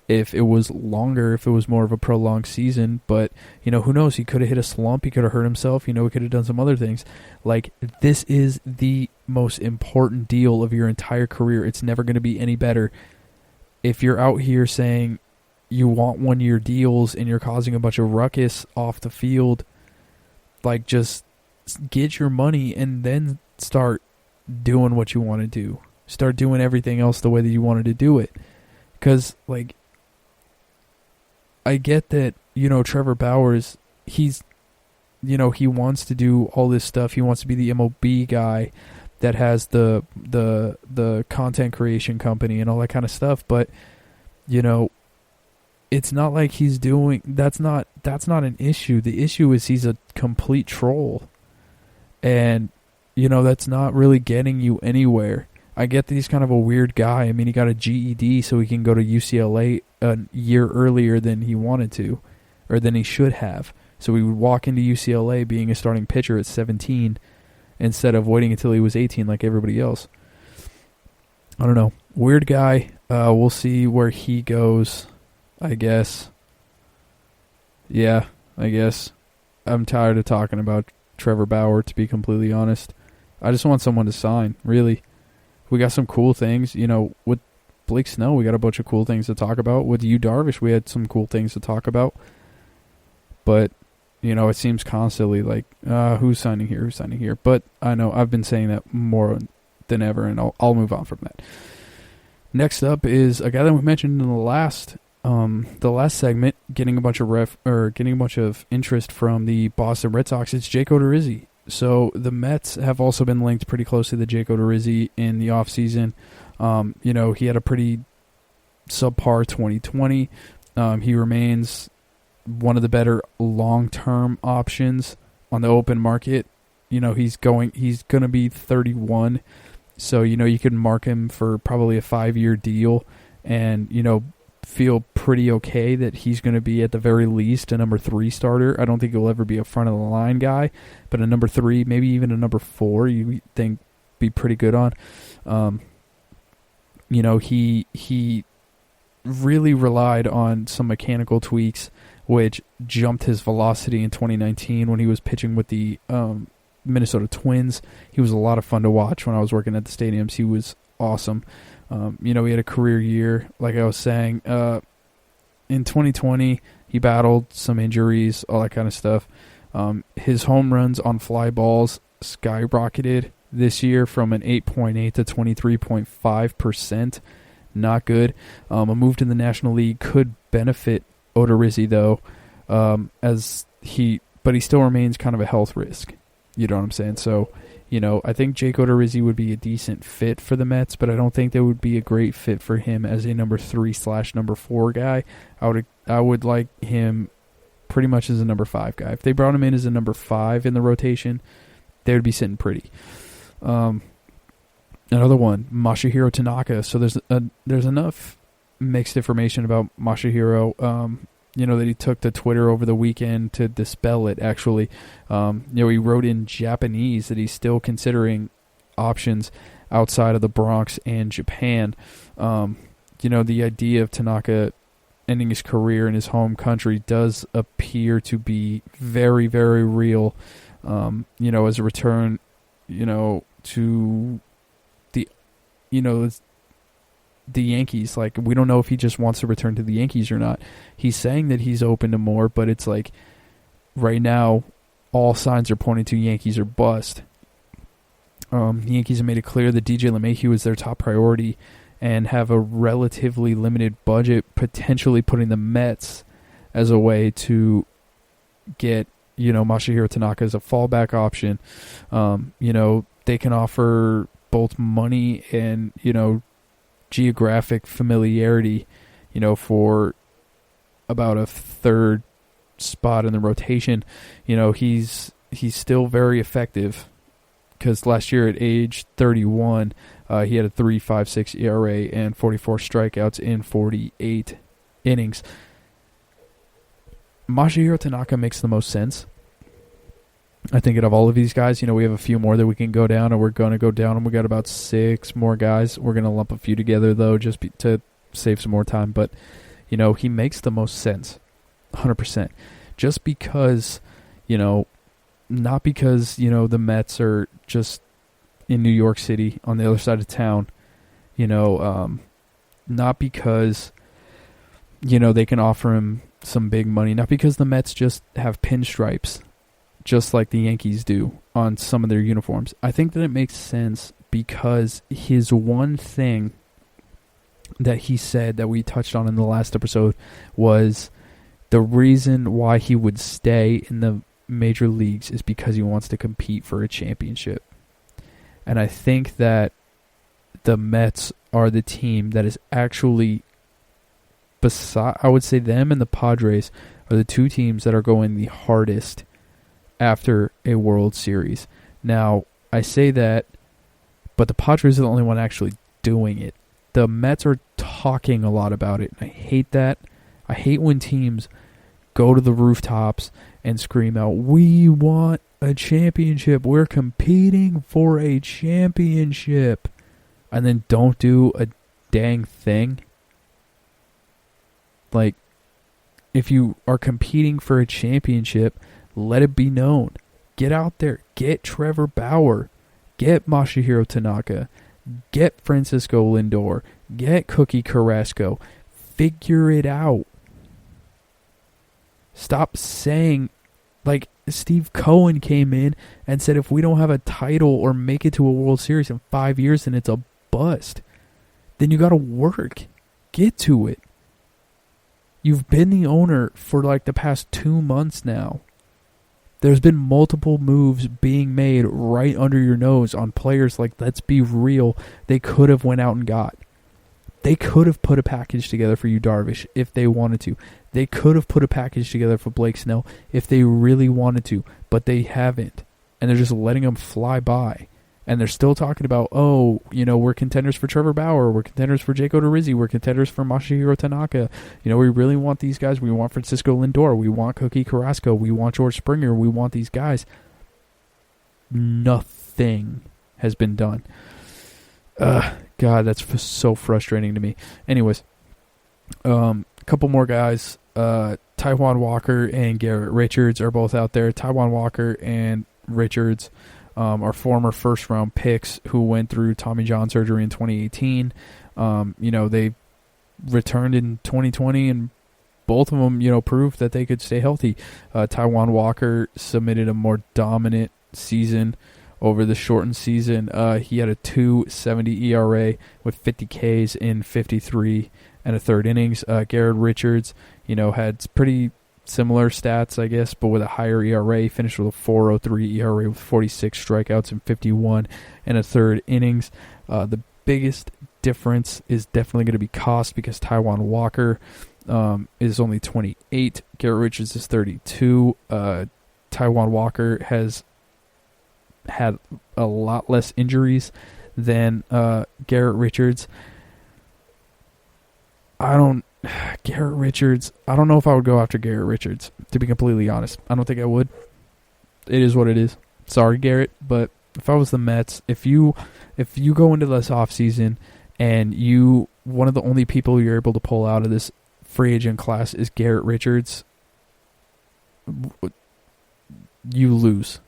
if it was longer, if it was more of a prolonged season. But, who knows? He could have hit a slump. He could have hurt himself. He could have done some other things. Like, this is the most important deal of your entire career. It's never going to be any better. If you're out here saying you want 1-year deals and you're causing a bunch of ruckus off the field, like, just get your money and then start doing what you want to do. Start doing everything else the way that you wanted to do it. Because, like, I get that, Trevor Bauer he's, he wants to do all this stuff. He wants to be the MLB guy that has the content creation company and all that kind of stuff. But, it's not like he's doing, that's not an issue. The issue is he's a complete troll. And, that's not really getting you anywhere. I get that he's kind of a weird guy. I mean, he got a GED so he can go to UCLA a year earlier than he wanted to, or than he should have. So he would walk into UCLA being a starting pitcher at 17 instead of waiting until he was 18 like everybody else. I don't know. Weird guy. We'll see where he goes, I guess. Yeah, I guess. I'm tired of talking about Trevor Bauer, to be completely honest. I just want someone to sign, really. We got some cool things, with Blake Snell, we got a bunch of cool things to talk about. With Yu Darvish, we had some cool things to talk about. But, it seems constantly like, who's signing here, who's signing here. But I know I've been saying that more than ever, and I'll move on from that. Next up is a guy that we mentioned in the last segment, getting a bunch of interest from the Boston Red Sox. It's Jake Odorizzi. So the Mets have also been linked pretty closely to Jake Odorizzi in the offseason. He had a pretty subpar 2020. He remains one of the better long-term options on the open market. He's going to be 31. So, you could mark him for probably a 5-year deal and, feel pretty okay that he's going to be at the very least a number 3 starter. I don't think he'll ever be a front of the line guy, but a number 3, maybe even a number 4, you think be pretty good on. He really relied on some mechanical tweaks, which jumped his velocity in 2019 when he was pitching with the Minnesota Twins. He was a lot of fun to watch when I was working at the stadiums. He was awesome. He had a career year, like I was saying. In 2020, he battled some injuries, all that kind of stuff. His home runs on fly balls skyrocketed this year from an 8.8 to 23.5%. Not good. A move to the National League could benefit Odorizzi, though, but he still remains kind of a health risk. You know what I'm saying? So I think Jake Odorizzi would be a decent fit for the Mets, but I don't think that would be a great fit for him as a number 3/number 4 guy. I would like him pretty much as a number 5 guy. If they brought him in as a number 5 in the rotation, they would be sitting pretty. Another one, Masahiro Tanaka. So there's enough mixed information about Masahiro, that he took to Twitter over the weekend to dispel it, actually. He wrote in Japanese that he's still considering options outside of the Bronx and Japan. The idea of Tanaka ending his career in his home country does appear to be very, very real, as a return, to the Yankees. Like, we don't know if he just wants to return to the Yankees or not. He's saying that he's open to more, but it's like right now all signs are pointing to Yankees or bust. The Yankees have made it clear that DJ LeMahieu is their top priority and have a relatively limited budget, potentially putting the Mets as a way to get, Masahiro Tanaka as a fallback option. They can offer both money and, geographic familiarity, for about a third spot in the rotation. He's still very effective because last year at age 31, he had a 3.56 ERA and 44 strikeouts in 48 innings. Masahiro Tanaka makes the most sense. I think out of all of these guys, we have a few more that we can go down, and we're going to go down, and we got about 6 more guys. We're going to lump a few together, though, just to save some more time. But, he makes the most sense, 100%. Just because, not because, the Mets are just in New York City on the other side of town, not because, they can offer him some big money, not because the Mets just have pinstripes, just like the Yankees do on some of their uniforms. I think that it makes sense because his one thing that he said that we touched on in the last episode was the reason why he would stay in the major leagues is because he wants to compete for a championship. And I think that the Mets are the team that is actually, I would say them and the Padres are the two teams that are going the hardest after a World Series. Now, I say that, but the Padres are the only one actually doing it. The Mets are talking a lot about it, and I hate that. I hate when teams go to the rooftops and scream out, "We want a championship. We're competing for a championship," and then don't do a dang thing. Like, if you are competing for a championship, let it be known. Get out there. Get Trevor Bauer. Get Masahiro Tanaka. Get Francisco Lindor. Get Cookie Carrasco. Figure it out. Stop saying, like Steve Cohen came in and said, if we don't have a title or make it to a World Series in 5 years, then it's a bust. Then you got to work. Get to it. You've been the owner for like the past 2 months now. There's been multiple moves being made right under your nose on players like, let's be real, they could have went out and got. They could have put a package together for Yu Darvish if they wanted to. They could have put a package together for Blake Snell if they really wanted to, but they haven't. And they're just letting them fly by. And they're still talking about, we're contenders for Trevor Bauer, we're contenders for Jake Odorizzi, we're contenders for Masahiro Tanaka. We really want these guys. We want Francisco Lindor. We want Cookie Carrasco. We want George Springer. We want these guys. Nothing has been done. God, that's so frustrating to me. Anyways, a couple more guys. Taijuan Walker and Garrett Richards are both out there. Taijuan Walker and Richards are former first-round picks who went through Tommy John surgery in 2018. They returned in 2020, and both of them, proved that they could stay healthy. Taijuan Walker submitted a more dominant season over the shortened season. He had a 2.70 ERA with 50 Ks in 53 and a third innings. Garrett Richards, had pretty similar stats, I guess, but with a higher ERA. He finished with a 4.03 ERA with 46 strikeouts and 51 and a third innings. The biggest difference is definitely going to be cost, because Taijuan Walker is only 28. Garrett Richards is 32. Taijuan Walker has had a lot less injuries than Garrett Richards. I don't know if I would go after Garrett Richards, to be completely honest. I don't think I would. It is what it is. Sorry, Garrett, but if I was the Mets, if you go into this offseason and one of the only people you're able to pull out of this free agent class is Garrett Richards, you lose.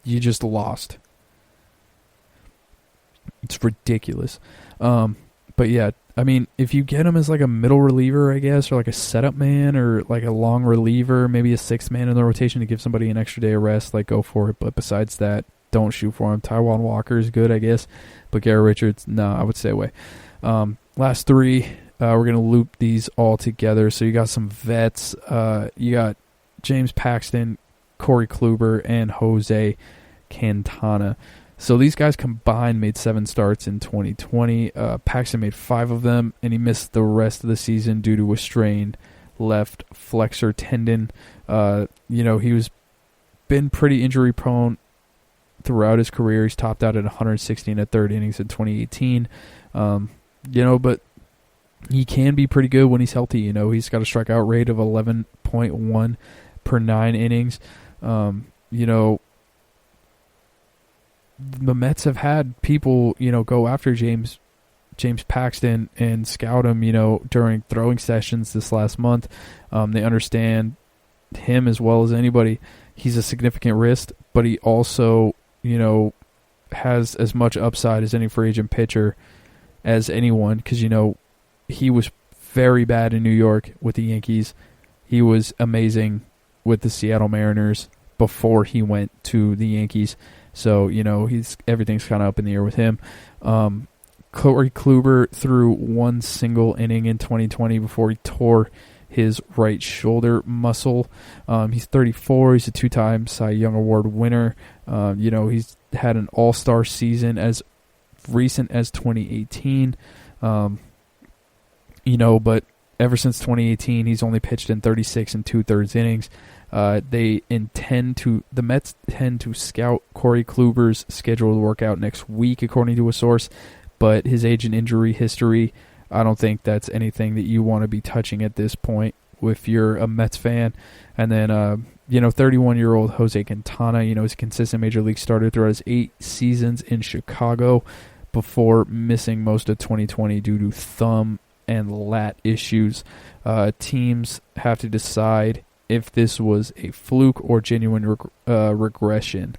You just lost. It's ridiculous. But yeah, I mean, if you get him as like a middle reliever, I guess, or like a setup man, or like a long reliever, maybe a sixth man in the rotation to give somebody an extra day of rest, like, go for it. But besides that, don't shoot for him. Taijuan Walker is good, I guess, but Garrett Richards, no, I would stay away. Last three, we're going to loop these all together. So you got some vets. You got James Paxton, Corey Kluber, and Jose Quintana. So these guys combined made 7 starts in 2020. Paxton made 5 of them, and he missed the rest of the season due to a strained left flexor tendon. He been pretty injury prone throughout his career. He's topped out at 116 at third innings in 2018. But he can be pretty good when he's healthy. He's got a strikeout rate of 11.1 per 9 innings. The Mets have had people, go after James Paxton and scout him, during throwing sessions this last month. They understand him as well as anybody. He's a significant risk, but he also, has as much upside as any free agent pitcher as anyone, because, he was very bad in New York with the Yankees. He was amazing with the Seattle Mariners before he went to the Yankees. So, everything's kind of up in the air with him. Corey Kluber threw one single inning in 2020 before he tore his right shoulder muscle. He's 34. He's a 2-time Cy Young Award winner. He's had an all-star season as recent as 2018. But ever since 2018, he's only pitched in 36 and 2/3 innings. The Mets tend to scout Corey Kluber's scheduled workout next week, according to a source, but his age and injury history, I don't think that's anything that you want to be touching at this point if you're a Mets fan. And then, 31-year-old Jose Quintana, he's a consistent major league starter throughout his 8 seasons in Chicago before missing most of 2020 due to thumb and lat issues. Teams have to decide if this was a fluke or genuine regression.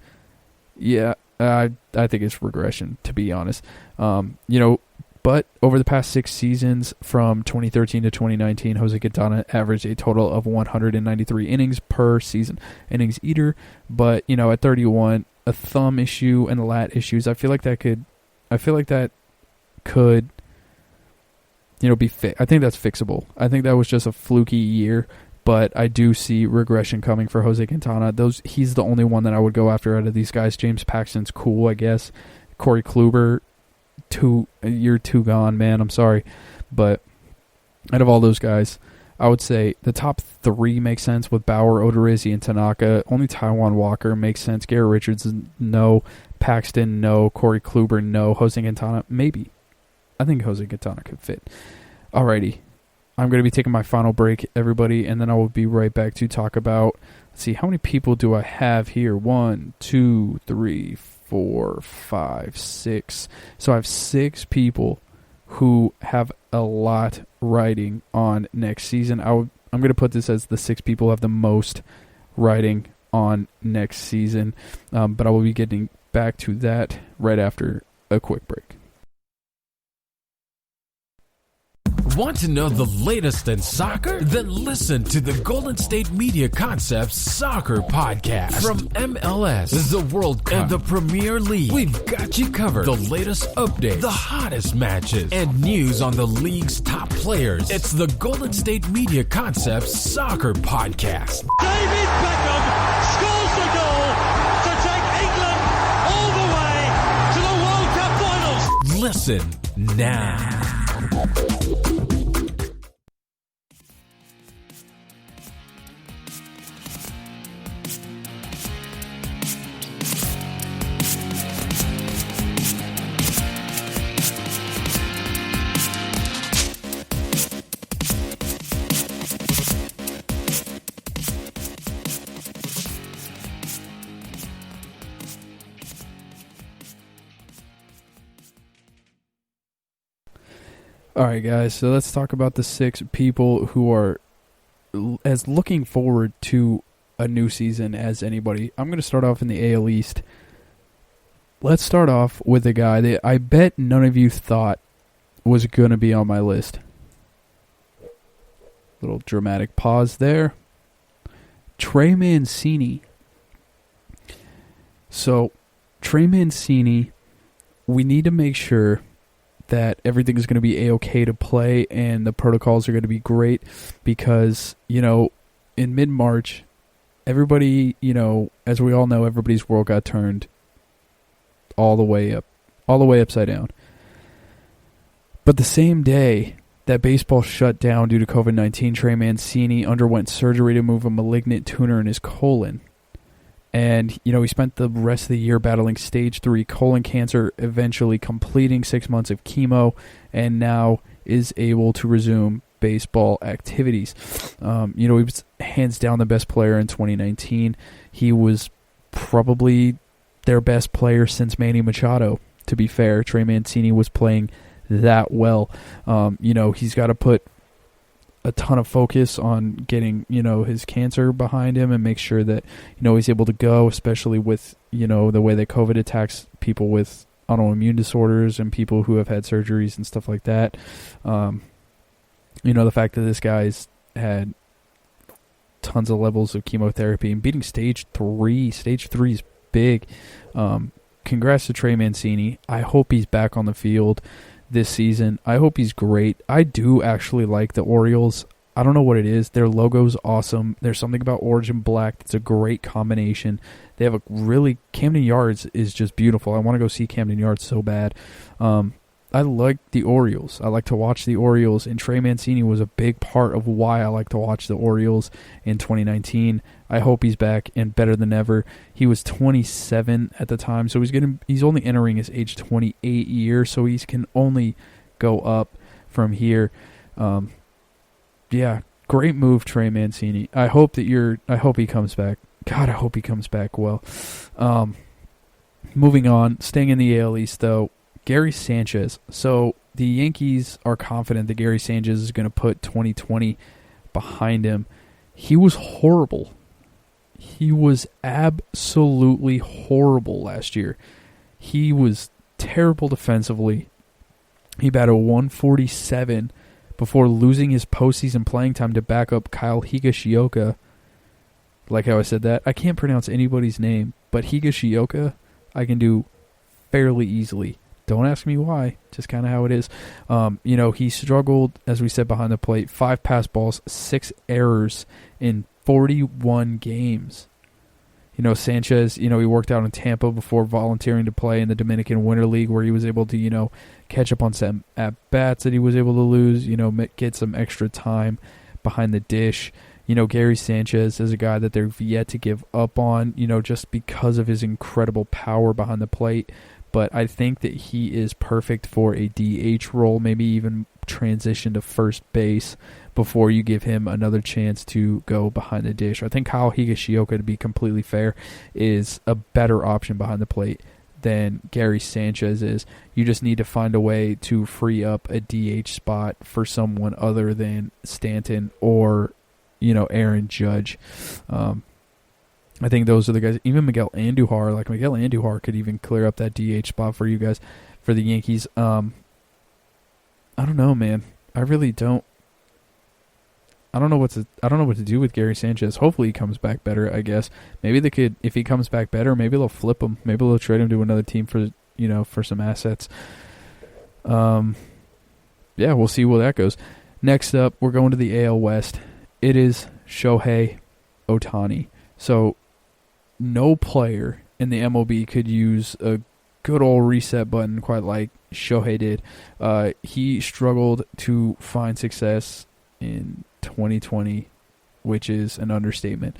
Yeah, I think it's regression, to be honest. But over the past 6 seasons, from 2013 to 2019, Jose Quintana averaged a total of 193 innings per season. Innings eater, but, at 31, a thumb issue and the lat issues, I feel like that could be fixed. I think that's fixable. I think that was just a fluky year. But I do see regression coming for Jose Quintana. He's the only one that I would go after out of these guys. James Paxton's cool, I guess. Corey Kluber, you're too gone, man. I'm sorry. But out of all those guys, I would say the top 3 make sense with Bauer, Odorizzi, and Tanaka. Only Taijuan Walker makes sense. Garrett Richards, no. Paxton, no. Corey Kluber, no. Jose Quintana, maybe. I think Jose Quintana could fit. Alrighty. I'm going to be taking my final break, everybody, and then I will be right back to talk about, let's see, how many people do I have here? 1, 2, 3, 4, 5, 6. So I have 6 people who have a lot riding on next season. I'm going to put this as the 6 people who have the most riding on next season, but I will be getting back to that right after a quick break. Want to know the latest in soccer? Then listen to the Golden State Media Concepts Soccer Podcast. From MLS, the World Cup, and the Premier League, we've got you covered. The latest updates, the hottest matches, and news on the league's top players. It's the Golden State Media Concepts Soccer Podcast. David Beckham scores the goal to take England all the way to the World Cup finals. Listen now. All right, guys, so let's talk about the 6 people who are as looking forward to a new season as anybody. I'm going to start off in the AL East. Let's start off with a guy that I bet none of you thought was going to be on my list. Little dramatic pause there. Trey Mancini. So, Trey Mancini, we need to make sure that everything is going to be A-okay to play and the protocols are going to be great because, in mid-March, everybody, as we all know, everybody's world got turned all the way upside down. But the same day that baseball shut down due to COVID-19, Trey Mancini underwent surgery to move a malignant tumor in his colon. And, he spent the rest of the year battling stage 3 colon cancer, eventually completing 6 months of chemo, and now is able to resume baseball activities. He was hands down the best player in 2019. He was probably their best player since Manny Machado, to be fair. Trey Mancini was playing that well. He's got to put a ton of focus on getting, his cancer behind him and make sure that, he's able to go, especially with, the way that COVID attacks people with autoimmune disorders and people who have had surgeries and stuff like that. The fact that this guy's had tons of levels of chemotherapy and beating stage 3 is big. Congrats to Trey Mancini. I hope he's back on the field this season. I hope he's great. I do actually like the Orioles. I don't know what it is. Their logo's awesome. There's something about orange and black that's a great combination. They have Camden Yards is just beautiful. I want to go see Camden Yards so bad. I like the Orioles. I like to watch the Orioles, and Trey Mancini was a big part of why I like to watch the Orioles in 2019. I hope he's back and better than ever. He was 27 at the time, so he's only entering his age 28 year, so he can only go up from here. Great move, Trey Mancini. I hope he comes back. God, I hope he comes back well. Moving on, staying in the AL East though. Gary Sanchez. So the Yankees are confident that Gary Sanchez is going to put 2020 behind him. He was horrible. He was absolutely horrible last year. He was terrible defensively. He batted 147 before losing his postseason playing time to back up Kyle Higashioka. Like how I said that. I can't pronounce anybody's name, but Higashioka I can do fairly easily. Don't ask me why, just kind of how it is. He struggled, as we said, behind the plate. 5 pass balls, 6 errors in 41 games. Sanchez, he worked out in Tampa before volunteering to play in the Dominican Winter League, where he was able to, catch up on some at-bats that he was able to lose, get some extra time behind the dish. Gary Sanchez is a guy that they've yet to give up on, just because of his incredible power behind the plate. But I think that he is perfect for a DH role, maybe even transition to first base before you give him another chance to go behind the dish. I think Kyle Higashioka, to be completely fair, is a better option behind the plate than Gary Sanchez is. You just need to find a way to free up a DH spot for someone other than Stanton or, Aaron Judge. I think those are the guys. Even Miguel Andujar could even clear up that DH spot for you guys, for the Yankees. I don't know, man. I really don't. I don't know what to do with Gary Sanchez. Hopefully he comes back better, I guess. Maybe they could, if he comes back better, maybe they'll flip him. Maybe they'll trade him to another team for, for some assets. Yeah, we'll see where that goes. Next up, we're going to the AL West. It is Shohei Ohtani. So no player in the MLB could use a good old reset button quite like Shohei did. He struggled to find success in 2020, which is an understatement.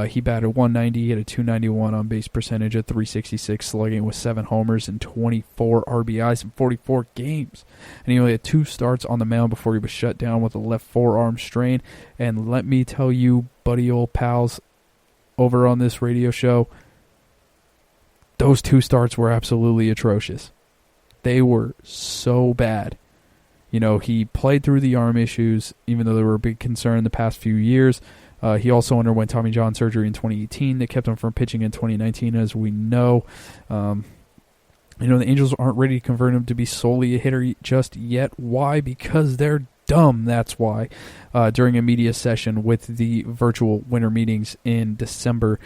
He batted 190, had a 291 on base percentage, a 366 slugging with 7 homers and 24 RBIs in 44 games. And he only had 2 starts on the mound before he was shut down with a left forearm strain. And let me tell you, buddy old pals over on this radio show, those 2 starts were absolutely atrocious. They were so bad. He played through the arm issues, even though they were a big concern the past few years. He also underwent Tommy John surgery in 2018 that kept him from pitching in 2019, as we know. The Angels aren't ready to convert him to be solely a hitter just yet. Why? Because they're dumb, that's why. During a media session with the virtual winter meetings in December,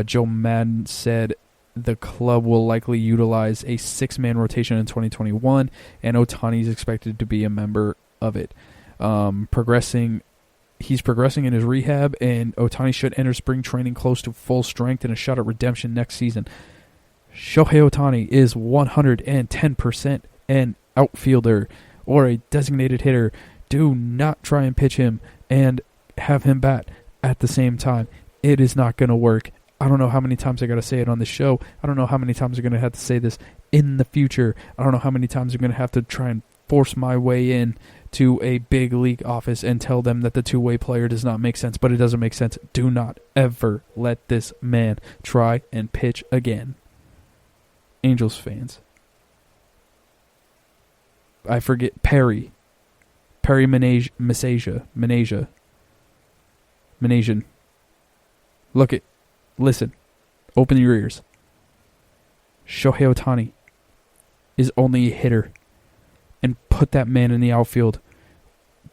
Joe Madden said the club will likely utilize a 6-man rotation in 2021, and Ohtani is expected to be a member of it. He's progressing in his rehab, and Ohtani should enter spring training close to full strength and a shot at redemption next season. Shohei Ohtani is 110% an outfielder or a designated hitter. Do not try and pitch him and have him bat at the same time. It is not going to work. I don't know how many times I got to say it on this show. I don't know how many times I'm going to have to say this in the future. I don't know how many times I'm going to have to try and force my way in to a big league office and tell them that the two-way player does not make sense, but it doesn't make sense. Do not ever let this man try and pitch again. Angels fans. I forget Perry Manasian. Look it. Listen, open your ears. Shohei Ohtani is only a hitter. And put that man in the outfield.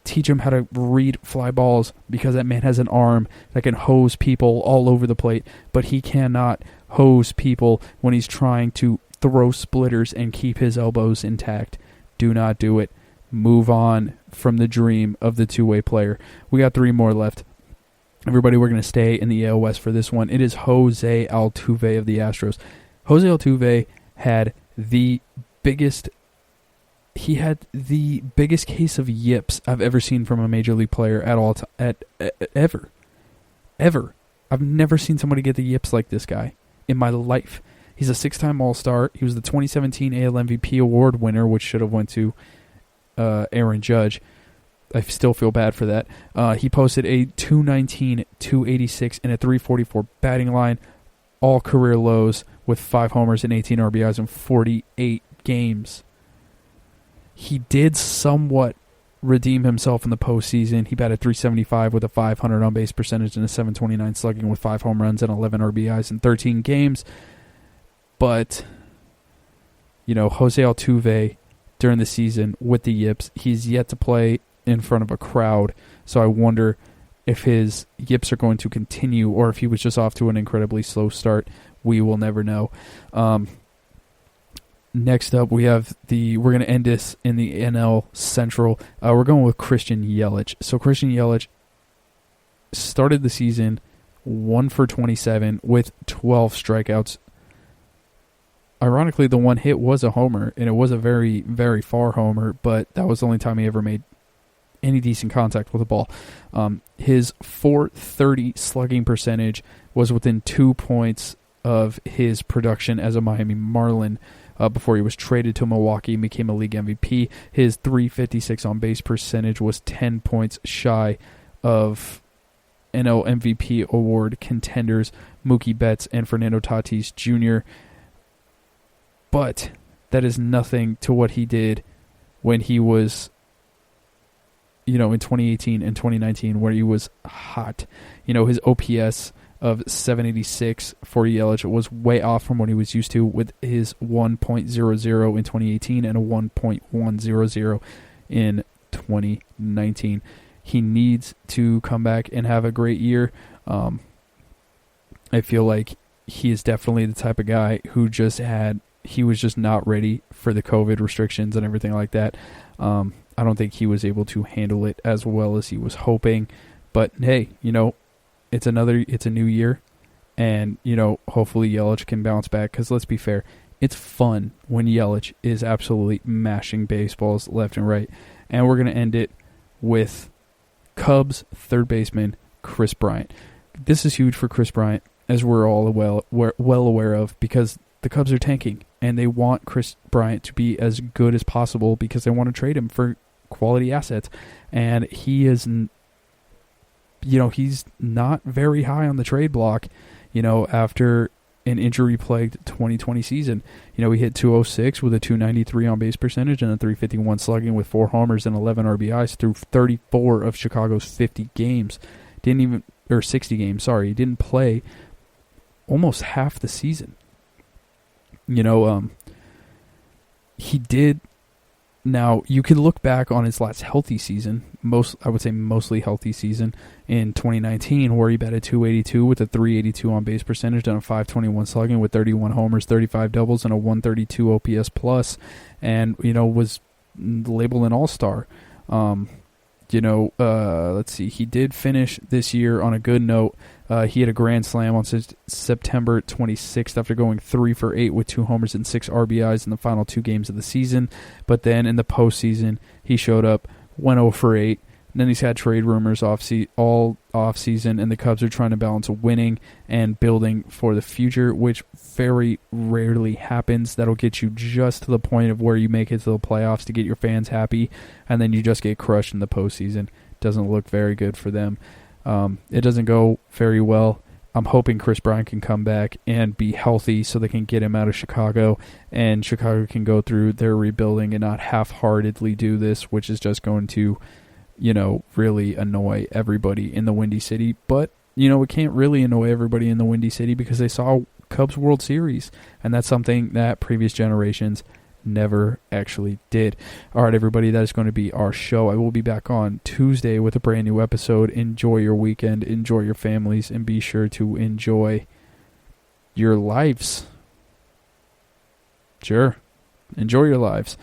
Teach him how to read fly balls, because that man has an arm that can hose people all over the plate. But he cannot hose people when he's trying to throw splitters and keep his elbows intact. Do not do it. Move on from the dream of the two-way player. We got 3 more left. Everybody, we're going to stay in the AL West for this one. It is Jose Altuve of the Astros. Jose Altuve had the biggest case of yips I've ever seen from a major league player ever. I've never seen somebody get the yips like this guy in my life. He's a 6-time All-Star. He was the 2017 AL MVP award winner, which should have went to Aaron Judge. I still feel bad for that. He posted a 219, 286, and a 344 batting line, all career lows, with 5 homers and 18 RBIs in 48 games. He did somewhat redeem himself in the postseason. He batted 375 with a 500 on-base percentage and a 729 slugging with 5 home runs and 11 RBIs in 13 games. But, Jose Altuve, during the season with the yips, he's yet to play in front of a crowd, so I wonder if his yips are going to continue or if he was just off to an incredibly slow start. We will never know. Next up, we're going to end this in the NL Central. We're going with Christian Yelich. So Christian Yelich started the season 1 for 27 with 12 strikeouts. Ironically, the one hit was a homer, and it was a very, very far homer, but that was the only time he ever made any decent contact with the ball. His .430 slugging percentage was within 2 points of his production as a Miami Marlin before he was traded to Milwaukee and became a league MVP. His .356 on-base percentage was 10 points shy of NL MVP award contenders Mookie Betts and Fernando Tatis Jr., but that is nothing to what he did when he was, in 2018 and 2019, where he was hot. His OPS of 786 for Yelich was way off from what he was used to, with his 1.00 in 2018 and a 1.100 in 2019. He needs to come back and have a great year. I feel like he is definitely the type of guy who he was just not ready for the COVID restrictions and everything like that. I don't think he was able to handle it as well as he was hoping. But hey, it's a new year, and hopefully Yelich can bounce back. Because let's be fair, it's fun when Yelich is absolutely mashing baseballs left and right. And we're gonna end it with Cubs third baseman Kris Bryant. This is huge for Kris Bryant, as we're all well aware of, because the Cubs are tanking and they want Kris Bryant to be as good as possible because they want to trade him for quality assets. And he is, he's not very high on the trade block, after an injury-plagued 2020 season. He hit 206 with a 293 on-base percentage and a 351 slugging with 4 homers and 11 RBIs through 34 of Chicago's 50 games. 60 games, sorry. He didn't play almost half the season. He did. Now, you can look back on his last healthy season, mostly healthy season, in 2019, where he batted 282 with a 382 on-base percentage and a 521 slugging with 31 homers, 35 doubles, and a 132 OPS plus, and, was labeled an all-star. Let's see, he did finish this year on a good note. He had a grand slam on September 26th after going 3 for 8 with 2 homers and 6 RBIs in the final 2 games of the season. But then in the postseason, he showed up, went 0 for 8. And then he's had trade rumors all off-season, and the Cubs are trying to balance winning and building for the future, which very rarely happens. That'll get you just to the point of where you make it to the playoffs to get your fans happy, and then you just get crushed in the postseason. Doesn't look very good for them. It doesn't go very well. I'm hoping Kris Bryant can come back and be healthy so they can get him out of Chicago, and Chicago can go through their rebuilding and not half-heartedly do this, which is just going to really annoy everybody in the Windy City. But, it can't really annoy everybody in the Windy City because they saw Cubs World Series, and that's something that previous generations never actually did. All right, everybody, that is going to be our show. I will be back on Tuesday with a brand new episode. Enjoy your weekend, enjoy your families, and be sure to enjoy your lives. Sure. Enjoy your lives.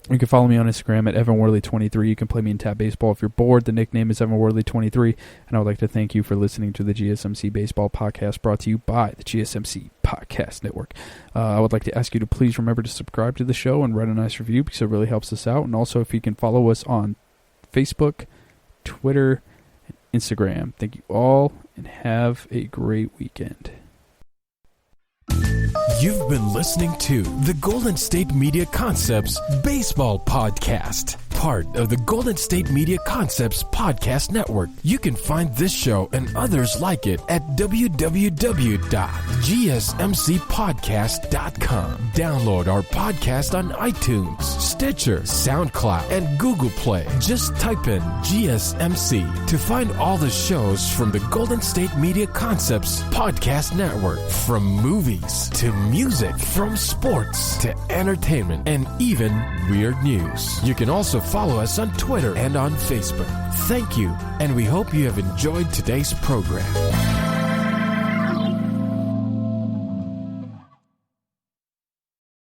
You can follow me on Instagram at EvanWorley23. You can play me in tap baseball if you're bored. The nickname is EvanWorley23. And I would like to thank you for listening to the GSMC Baseball Podcast, brought to you by the GSMC Podcast Network. I would like to ask you to please remember to subscribe to the show and write a nice review because it really helps us out. And also, if you can follow us on Facebook, Twitter, and Instagram. Thank you all, and have a great weekend. You've been listening to the Golden State Media Concepts Baseball Podcast, part of the Golden State Media Concepts Podcast Network. You can find this show and others like it at www.gsmcpodcast.com. Download our podcast on iTunes, Stitcher, SoundCloud, and Google Play. Just type in GSMC to find all the shows from the Golden State Media Concepts Podcast Network, from movies to music, from sports to entertainment, and even weird news. You can also follow us on Twitter and on Facebook. Thank you, and we hope you have enjoyed today's program.